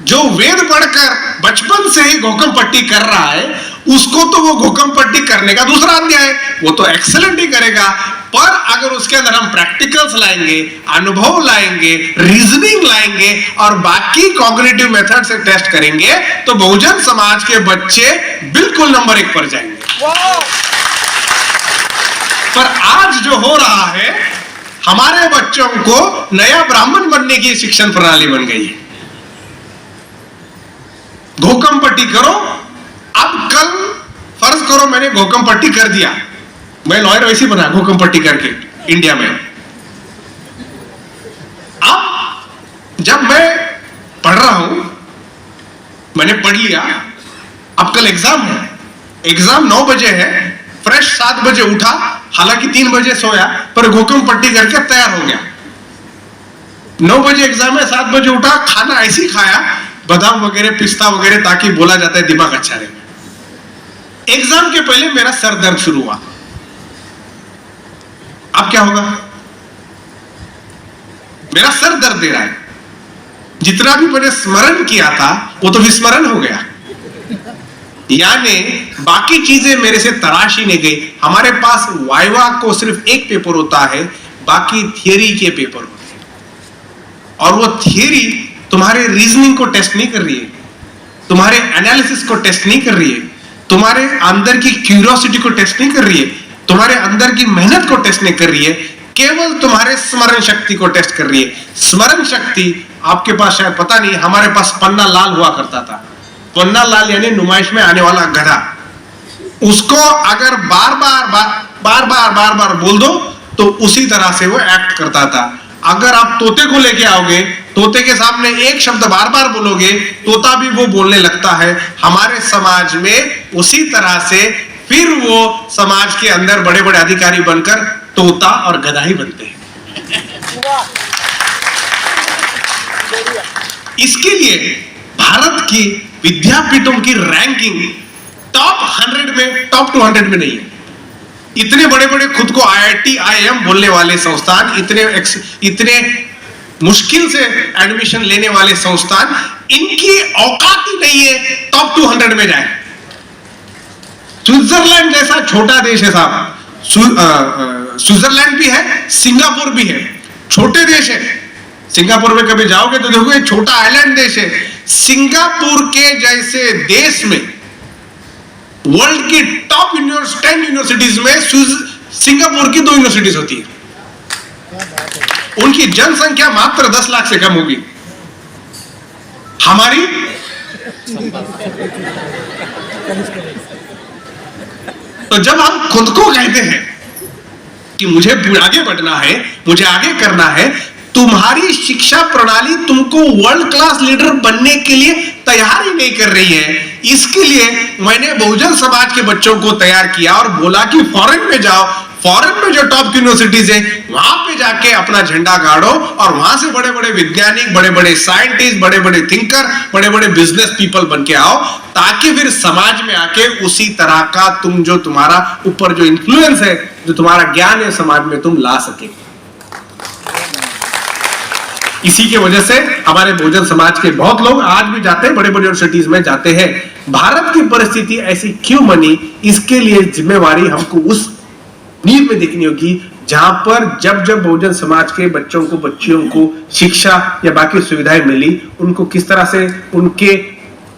जो वेद पढ़कर बचपन से ही घोकम पट्टी कर रहा है, उसको तो वो घोकम पट्टी करने का दूसरा अध्याय है, वो तो एक्सेलेंट ही करेगा। पर अगर उसके अंदर हम प्रैक्टिकल्स लाएंगे, अनुभव लाएंगे, रीजनिंग लाएंगे और बाकी कॉग्निटिव मेथड से टेस्ट करेंगे तो बहुजन समाज के बच्चे बिल्कुल नंबर 1 पर जाएंगे। पर आज जो हो रहा है, हमारे बच्चों को नया ब्राह्मण बनने की शिक्षण प्रणाली बन गई है। घोकम पट्टी करो, करो मैंने घोकम पट्टी कर दिया, मैं लॉयर वैसे बना घोकम पट्टी करके इंडिया में। अब जब मैं पढ़ रहा हूं, मैंने पढ़ लिया, अब कल एग्जाम है, एग्जाम 9 बजे है, फ्रेश 7 बजे उठा, हालांकि 3 बजे सोया, पर घोकम पट्टी करके तैयार हो गया। 9 बजे एग्जाम है, 7 बजे उठा, खाना ऐसे ही खाया, बादाम वगैरह पिस्ता वगैरह, ताकि बोला जाता है दिमाग अच्छा रहे। एग्जाम के पहले मेरा सर दर्द शुरू हुआ। अब क्या होगा? मेरा सर दर्द दे रहा है, जितना भी मैंने स्मरण किया था वो तो विस्मरण हो गया, यानी बाकी चीजें मेरे से तराश ही नहीं गई। हमारे पास वाइवा को सिर्फ एक पेपर होता है, बाकी थियरी के पेपर होते हैं, और वो थियरी तुम्हारे रीजनिंग को टेस्ट नहीं कर रही है, तुम्हारे एनालिसिस को टेस्ट नहीं कर रही है, तुम्हारे अंदर की क्यूरियोसिटी को टेस्ट नहीं कर रही है, तुम्हारे अंदर की मेहनत को टेस्ट नहीं कर रही है, केवल तुम्हारे स्मरण शक्ति को टेस्ट कर रही है। स्मरण शक्ति आपके पास शायद पता नहीं, हमारे पास पन्ना लाल हुआ करता था। पन्ना लाल यानी नुमाइश में आने वाला गधा। उसको अगर बार बार बोल दो तो उसी तरह से वो एक्ट करता था। अगर आप तोते को लेके आओगे, तोते के सामने एक शब्द बार बार बोलोगे, तोता भी वो बोलने लगता है। हमारे समाज में उसी तरह से फिर वो समाज के अंदर बड़े बड़े अधिकारी बनकर तोता और गधा ही बनते हैं। इसके लिए भारत की विद्यापीठों की रैंकिंग टॉप 100 में, टॉप 200 में नहीं है। इतने बड़े बड़े खुद को IIT IIM बोलने वाले संस्थान, इतने मुश्किल से एडमिशन लेने वाले संस्थान, इनकी औकात ही नहीं है टॉप 200 में जाए। स्विट्जरलैंड जैसा छोटा देश है साहब, स्विट्जरलैंड भी है, सिंगापुर भी है, छोटे देश है। सिंगापुर में कभी जाओगे तो देखोगे छोटा आइलैंड देश है। सिंगापुर के जैसे देश में वर्ल्ड की टॉप 10 यूनिवर्सिटीज में सिंगापुर की 2 यूनिवर्सिटीज होती है। उनकी जनसंख्या मात्र 10 लाख से कम होगी, हमारी तो जब हम खुद को कहते हैं कि मुझे आगे बढ़ना है, मुझे आगे करना है, तुम्हारी शिक्षा प्रणाली तुमको वर्ल्ड क्लास लीडर बनने के लिए तैयार ही नहीं कर रही है। इसके लिए मैंने बहुजन समाज के बच्चों को तैयार किया और बोला कि फॉरेन में जाओ, फॉरेन में जो टॉप यूनिवर्सिटीज है वहां पे जाके अपना झंडा गाड़ो, और वहां से बड़े बड़े वैज्ञानिक, बड़े बड़े साइंटिस्ट, बड़े बड़े थिंकर, बड़े बड़े बिजनेस पीपल बन के आओ, ताकि फिर समाज में आके उसी तरह का तुम जो तुम्हारा ऊपर जो इन्फ्लुएंस है, जो तुम्हारा ज्ञान है, समाज में तुम ला सके। इसी की वजह से हमारे बहुजन समाज के बहुत लोग आज भी जाते हैं, बड़े बड़े यूनिवर्सिटीज में जाते हैं। भारत की परिस्थिति ऐसी क्यों बनी, इसके लिए जिम्मेवारी हमको उस नींव में देखनी होगी जहां पर जब जब बहुजन समाज के बच्चों को, बच्चियों को शिक्षा या बाकी सुविधाएं मिली, उनको किस तरह से उनके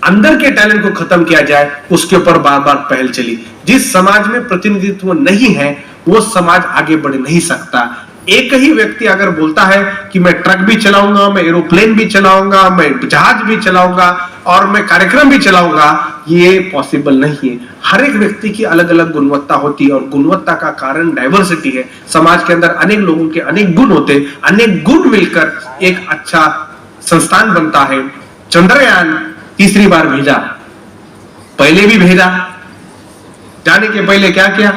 अंदर के टैलेंट को खत्म किया जाए, उसके ऊपर बार बार पहल चली। जिस समाज में प्रतिनिधित्व नहीं है वो समाज आगे बढ़ नहीं सकता। एक ही व्यक्ति अगर बोलता है कि मैं ट्रक भी चलाऊंगा, मैं एरोप्लेन भी चलाऊंगा, मैं जहाज भी चलाऊंगा और मैं कार्यक्रम भी चलाऊंगा, ये पॉसिबल नहीं है। हर एक व्यक्ति की अलग अलग गुणवत्ता होती है, और गुणवत्ता का कारण डाइवर्सिटी है। समाज के अंदर अनेक लोगों के अनेक गुण होते हैं, अनेक गुण मिलकर एक अच्छा संस्थान बनता है। चंद्रयान 3री बार भेजा, पहले भी भेजा, जाने के पहले क्या किया,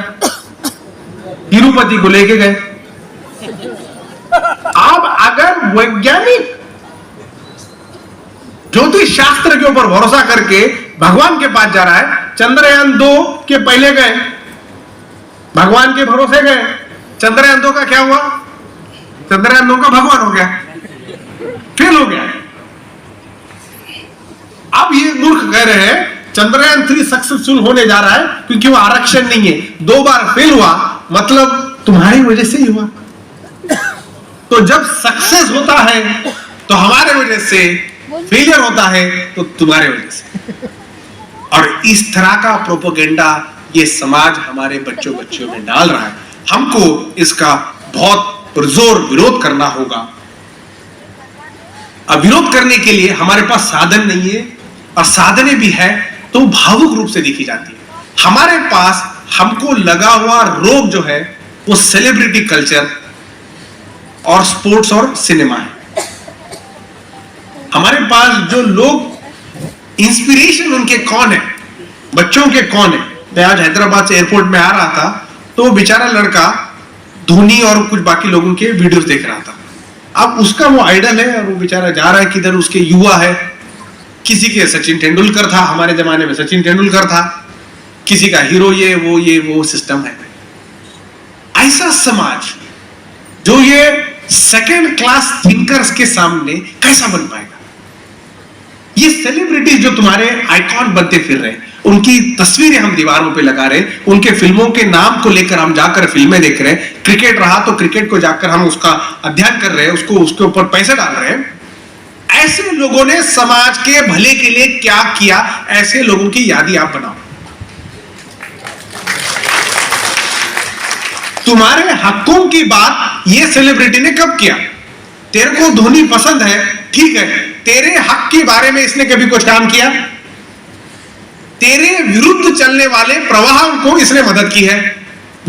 तिरुपति को लेके गए। अब अगर वैज्ञानिक ज्योतिष शास्त्र के ऊपर भरोसा करके भगवान के पास जा रहा है, चंद्रयान 2 के पहले गए, भगवान के भरोसे गए, चंद्रयान 2 का क्या हुआ, चंद्रयान 2 का भगवान हो गया, फेल हो गया। अब ये मूर्ख कह रहे हैं चंद्रयान 3 सक्सेसफुल होने जा रहा है क्योंकि वो आरक्षण नहीं है, 2 बार फेल हुआ, मतलब तुम्हारी वजह से ही हुआ। तो जब सक्सेस होता है तो हमारे वजह से, फेलियर होता है तो तुम्हारे वजह से। और इस तरह का प्रोपेगेंडा ये समाज हमारे बच्चों बच्चियों में डाल रहा है। हमको इसका बहुत पुरजोर विरोध करना होगा। अब विरोध करने के लिए हमारे पास साधन नहीं है, और साधने भी है तो भावुक रूप से देखी जाती है। हमारे पास हमको लगा हुआ रोग जो है वो सेलिब्रिटी कल्चर और स्पोर्ट्स और सिनेमा है। हमारे पास जो लोग इंस्पिरेशन उनके कौन है, बच्चों के कौन है। मैं आज हैदराबाद से एयरपोर्ट में आ रहा था तो बेचारा लड़का धोनी और कुछ बाकी लोगों के वीडियोस देख रहा था। अब उसका वो आइडल है और वो बेचारा जा रहा है किधर, उसके युवा है। किसी के सचिन तेंदुलकर था, हमारे जमाने में सचिन तेंदुलकर था, किसी का हीरो ये वो सिस्टम है। ऐसा समाज जो ये सेकेंड क्लास थिंकर्स के सामने कैसा बन पाएगा? ये सेलिब्रिटीज जो तुम्हारे आइकॉन बनते फिर रहे, उनकी तस्वीरें हम दीवारों पे लगा रहे, उनके फिल्मों के नाम को लेकर हम जाकर फिल्में देख रहे हैं, क्रिकेट रहा तो क्रिकेट को जाकर हम उसका अध्ययन कर रहे हैं, उसके ऊपर पैसे डाल रहे हैं। ऐसे लोगों ने समाज के भले के लिए क्या किया, ऐसे लोगों की यादी आप बनाओ। तुम्हारे हकों की बात ये सेलिब्रिटी ने कब किया? तेरे को धोनी पसंद है, ठीक है, तेरे हक के बारे में इसने कभी कुछ काम किया? तेरे विरुद्ध चलने वाले प्रवाहों को इसने मदद की है,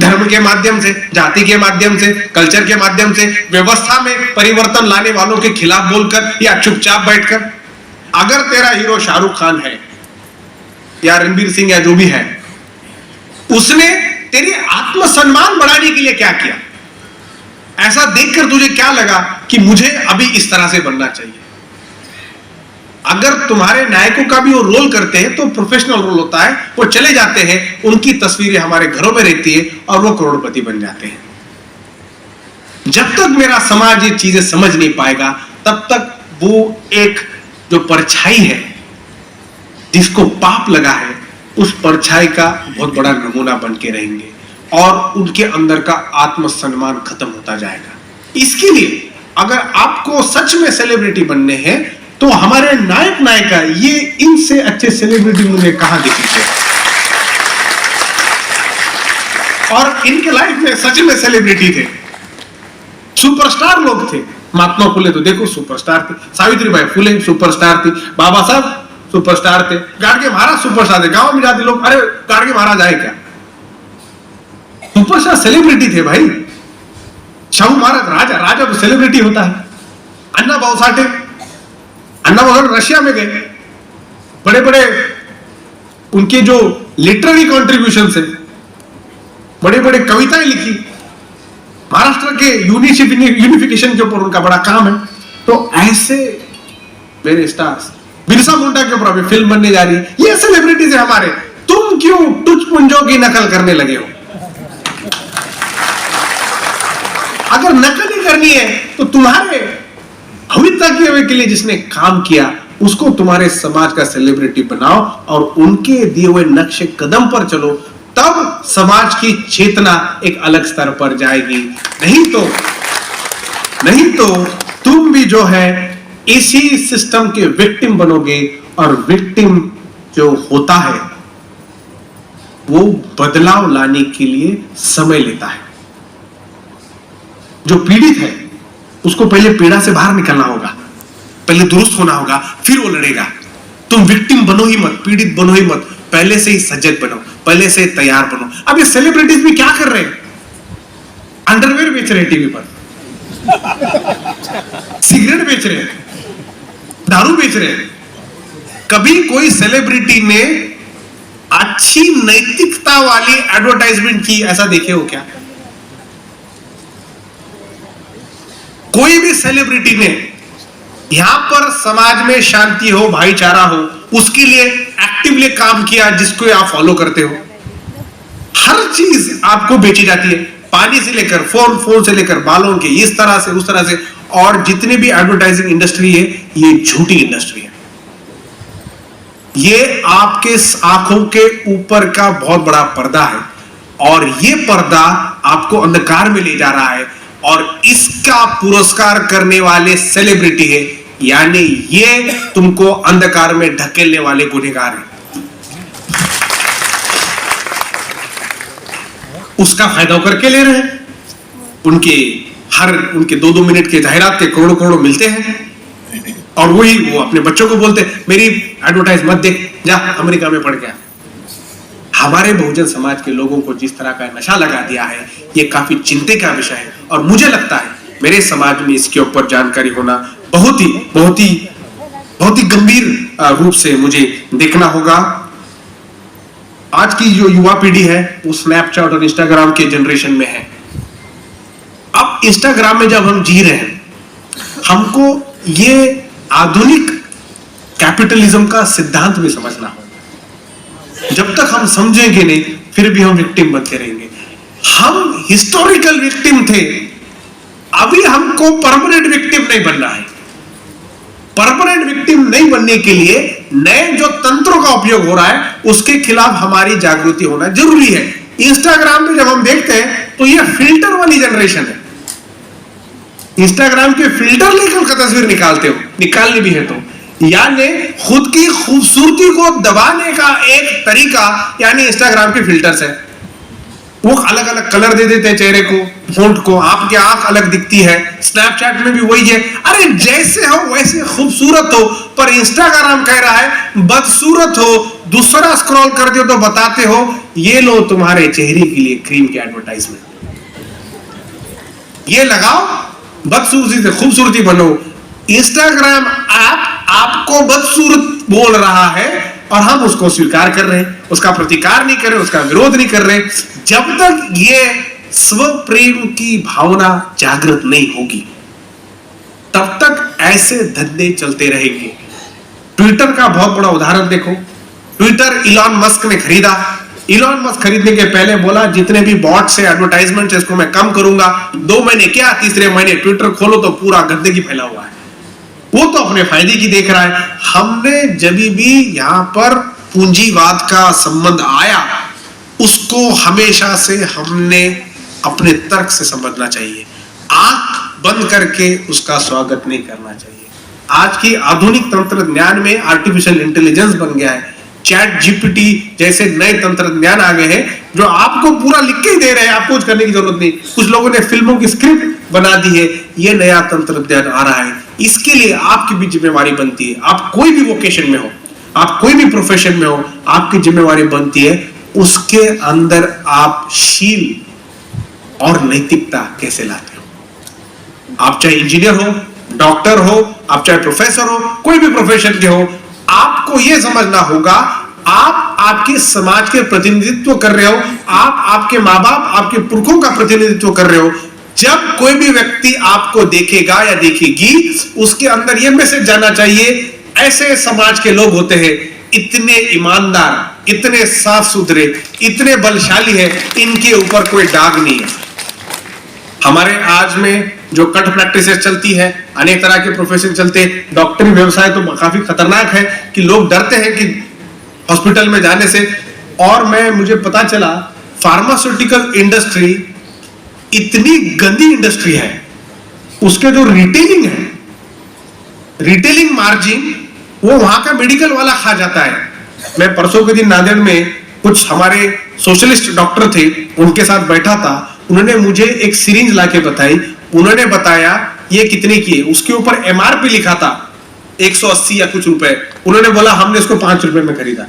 धर्म के माध्यम से, जाति के माध्यम से, कल्चर के माध्यम से, व्यवस्था में परिवर्तन लाने वालों के खिलाफ बोलकर या चुपचाप बैठकर। अगर तेरा हीरो शाहरुख खान है या रणबीर सिंह या जो भी है, उसने तेरी आत्मसम्मान बढ़ाने के लिए क्या किया? ऐसा देखकर तुझे क्या लगा कि मुझे अभी इस तरह से बनना चाहिए? अगर तुम्हारे नायकों का भी वो रोल करते हैं तो प्रोफेशनल रोल होता है, वो चले जाते हैं, उनकी तस्वीरें हमारे घरों में रहती है और वो करोड़पति बन जाते हैं। जब तक मेरा समाज ये चीजें समझ नहीं पाएगा तब तक वो एक जो परछाई है जिसको पाप लगा है, उस परछाई का बहुत बड़ा नमूना बन के रहेंगे और उनके अंदर का आत्मसम्मान खत्म होता जाएगा। इसके लिए अगर आपको सच में सेलिब्रिटी बनने हैं तो हमारे नायक नायिका ये इनसे अच्छे सेलिब्रिटी मुझे कहां दिखी थे, और इनके लाइफ में सच में सेलिब्रिटी थे, सुपरस्टार लोग थे। महात्मा फुले तो देखो सुपरस्टार थे, सावित्रीबाई फुले सुपरस्टार थी, बाबा साहब सुपरस्टार थे, गाड़गे महाराज सुपरस्टार थे। गांव में जाते लोग अरे गाड़गे महाराज आए क्या? सुपरस्टार सेलिब्रिटी थे भाई। शाहू महाराज राजा तो सेलिब्रिटी होता है। अन्ना भाऊ साठे रशिया में गए, बड़े बड़े उनके जो लिटरेरी कॉन्ट्रीब्यूशन है, बड़े बड़े कविताएं लिखी, महाराष्ट्र के यूनिफिकेशन के ऊपर उनका बड़ा काम है। तो ऐसे मेरे स्टार्स, बिरसा मुंडा के ऊपर अभी फिल्म बनने जा रही है, ये सेलिब्रिटीज है हमारे। तुम क्यों टुचपुंजों की नकल करने लगे हो? अगर नकल ही करनी है तो तुम्हारे भविष्य के लिए जिसने काम किया उसको तुम्हारे समाज का सेलिब्रिटी बनाओ और उनके दिए हुए नक्शे कदम पर चलो, तब समाज की चेतना एक अलग स्तर पर जाएगी। नहीं तो तुम भी जो है इसी सिस्टम के विक्टिम बनोगे, और विक्टिम जो होता है वो बदलाव लाने के लिए समय लेता है। जो पीड़ित है उसको पहले पीड़ा से बाहर निकलना होगा, पहले दुरुस्त होना होगा, फिर वो लड़ेगा। तुम विक्टिम बनो ही मत, पीड़ित बनो ही मत, पहले से ही सजग बनो, पहले से तैयार बनो। अब ये सेलिब्रिटीज भी क्या कर रहे हैं? अंडरवेयर बेच रहे हैं टीवी पर, सिगरेट बेच रहे हैं, दारू बेच रहे हैं। कभी कोई सेलिब्रिटी ने अच्छी नैतिकता वाली एडवर्टाइजमेंट की ऐसा देखे हो क्या? कोई भी सेलिब्रिटी ने यहां पर समाज में शांति हो, भाईचारा हो, उसके लिए एक्टिवली काम किया जिसको आप फॉलो करते हो? हर चीज आपको बेची जाती है, पानी से लेकर फोन से लेकर बालों के, इस तरह से उस तरह से। और जितनी भी एडवर्टाइजिंग इंडस्ट्री है ये झूठी इंडस्ट्री है। ये आपके आंखों के ऊपर का बहुत बड़ा पर्दा है और ये पर्दा आपको अंधकार में ले जा रहा है, और इसका पुरस्कार करने वाले सेलिब्रिटी है, यानी ये तुमको अंधकार में ढकेलने वाले गुनहगार हैं। उसका फायदा करके ले रहे हैं। उनके 2-2 मिनट के जाहिरात के करोड़ों करोड़ों मिलते हैं, और वो अपने बच्चों को बोलते हैं मेरी एडवर्टाइज मत देख, जा अमेरिका में पढ़ गया। हमारे बहुजन समाज के लोगों को जिस तरह का नशा लगा दिया है, ये काफी चिंता का विषय है। और मुझे लगता है मेरे समाज में इसके ऊपर जानकारी होना बहुत ही गंभीर रूप से मुझे देखना होगा। आज की जो युवा पीढ़ी है वो स्नैपचैट और इंस्टाग्राम के जनरेशन में है। अब इंस्टाग्राम में जब हम जी रहे हैं, हमको ये आधुनिक कैपिटलिज्म का सिद्धांत भी समझना होगा। जब तक हम समझेंगे नहीं, फिर भी हम विक्टिम बनते रहेंगे। हम हिस्टोरिकल विक्टिम थे, अभी हमको परमानेंट विक्टिम नहीं बनना है। परमानेंट विक्टिम नहीं बनने के लिए नए जो तंत्रों का उपयोग हो रहा है उसके खिलाफ हमारी जागृति होना जरूरी है। इंस्टाग्राम में जब हम देखते हैं तो ये फिल्टर वाली जनरेशन है। इंस्टाग्राम के फिल्टर लेकर का तस्वीर निकालनी भी है तो यानी खुद की खूबसूरती को दबाने का एक तरीका यानी इंस्टाग्राम के फिल्टर्स है। वो अलग अलग कलर दे देते हैं चेहरे को, फोंट को, आपकी आंख अलग दिखती है। स्नैपचैट में भी वही है, अरे जैसे हो वैसे खूबसूरत हो, पर इंस्टाग्राम कह रहा है बदसूरत हो। दूसरा स्क्रॉल कर दो तो बताते हो ये लो तुम्हारे चेहरे के लिए क्रीम की एडवर्टाइजमेंट, ये लगाओ बदसूरती से खूबसूरती बनो। इंस्टाग्राम ऐप आपको बदसूरत बोल रहा है और हम उसको स्वीकार कर रहे हैं, उसका प्रतिकार नहीं कर रहे, उसका विरोध नहीं कर रहे। जब तक ये स्व प्रेम की भावना जागृत नहीं होगी तब तक ऐसे धंधे चलते रहेंगे। ट्विटर का बहुत बड़ा उदाहरण देखो। ट्विटर इलॉन मस्क ने खरीदा। इलॉन मस्क खरीदने के पहले बोला जितने भी बॉट से एडवर्टाइजमेंट है इसको मैं कम करूंगा। 2 महीने क्या, तीसरे महीने ट्विटर खोलो तो पूरा गंदगी फैला हुआ है। वो तो अपने फायदे की देख रहा है। हमने जब भी यहां पर पूंजीवाद का संबंध आया उसको हमेशा से हमने अपने तर्क से समझना चाहिए, आंख बंद करके उसका स्वागत नहीं करना चाहिए। आज की आधुनिक तंत्रज्ञान में आर्टिफिशियल इंटेलिजेंस बन गया है, चैट जीपीटी जैसे नए तंत्रज्ञान आ गए हैं जो आपको पूरा लिख के ही दे रहे हैं, आपको कुछ करने की जरूरत नहीं। कुछ लोगों ने फिल्मों की स्क्रिप्ट बना दी है। ये नया तंत्रज्ञान आ रहा है, इसके लिए आपकी भी जिम्मेवारी बनती है। आप कोई भी वोकेशन में हो, आप कोई भी प्रोफेशन में हो, आपकी जिम्मेवारी बनती है उसके अंदर आप शील और नैतिकता कैसे लाते हो। आप चाहे इंजीनियर हो, डॉक्टर हो, आप चाहे प्रोफेसर हो, कोई भी प्रोफेशन के हो, आपको यह समझना होगा आप आपके समाज के प्रतिनिधित्व कर रहे हो, आप आपके माँ बाप, आपके पुरखों का प्रतिनिधित्व कर रहे हो। जब कोई भी व्यक्ति आपको देखेगा या देखेगी उसके अंदर यह मैसेज जाना चाहिए ऐसे समाज के लोग होते हैं, इतने ईमानदार, इतने साफ सुथरे, इतने बलशाली है, इनके ऊपर कोई दाग नहीं है। हमारे आज में जो कट प्रैक्टिसेस चलती है, अनेक तरह के प्रोफेशन चलते हैं। डॉक्टरी व्यवसाय तो काफी खतरनाक है कि लोग डरते हैं कि हॉस्पिटल में जाने से। और मुझे पता चला फार्मास्यूटिकल इंडस्ट्री इतनी गंदी इंडस्ट्री है, उसके जो रिटेलिंग है, रिटेलिंग मार्जिन वो वहां का मेडिकल वाला खा जाता है। मैं परसों के दिन नांदेड़ में कुछ हमारे सोशलिस्ट डॉक्टर थे, उनके साथ बैठा था। उन्होंने मुझे एक सिरिंज लाके बताई। उन्होंने बताया ये कितने की है, उसके ऊपर एमआरपी लिखा था 180 या कुछ रुपए। उन्होंने बोला हमने इसको 5 रुपए में खरीदा।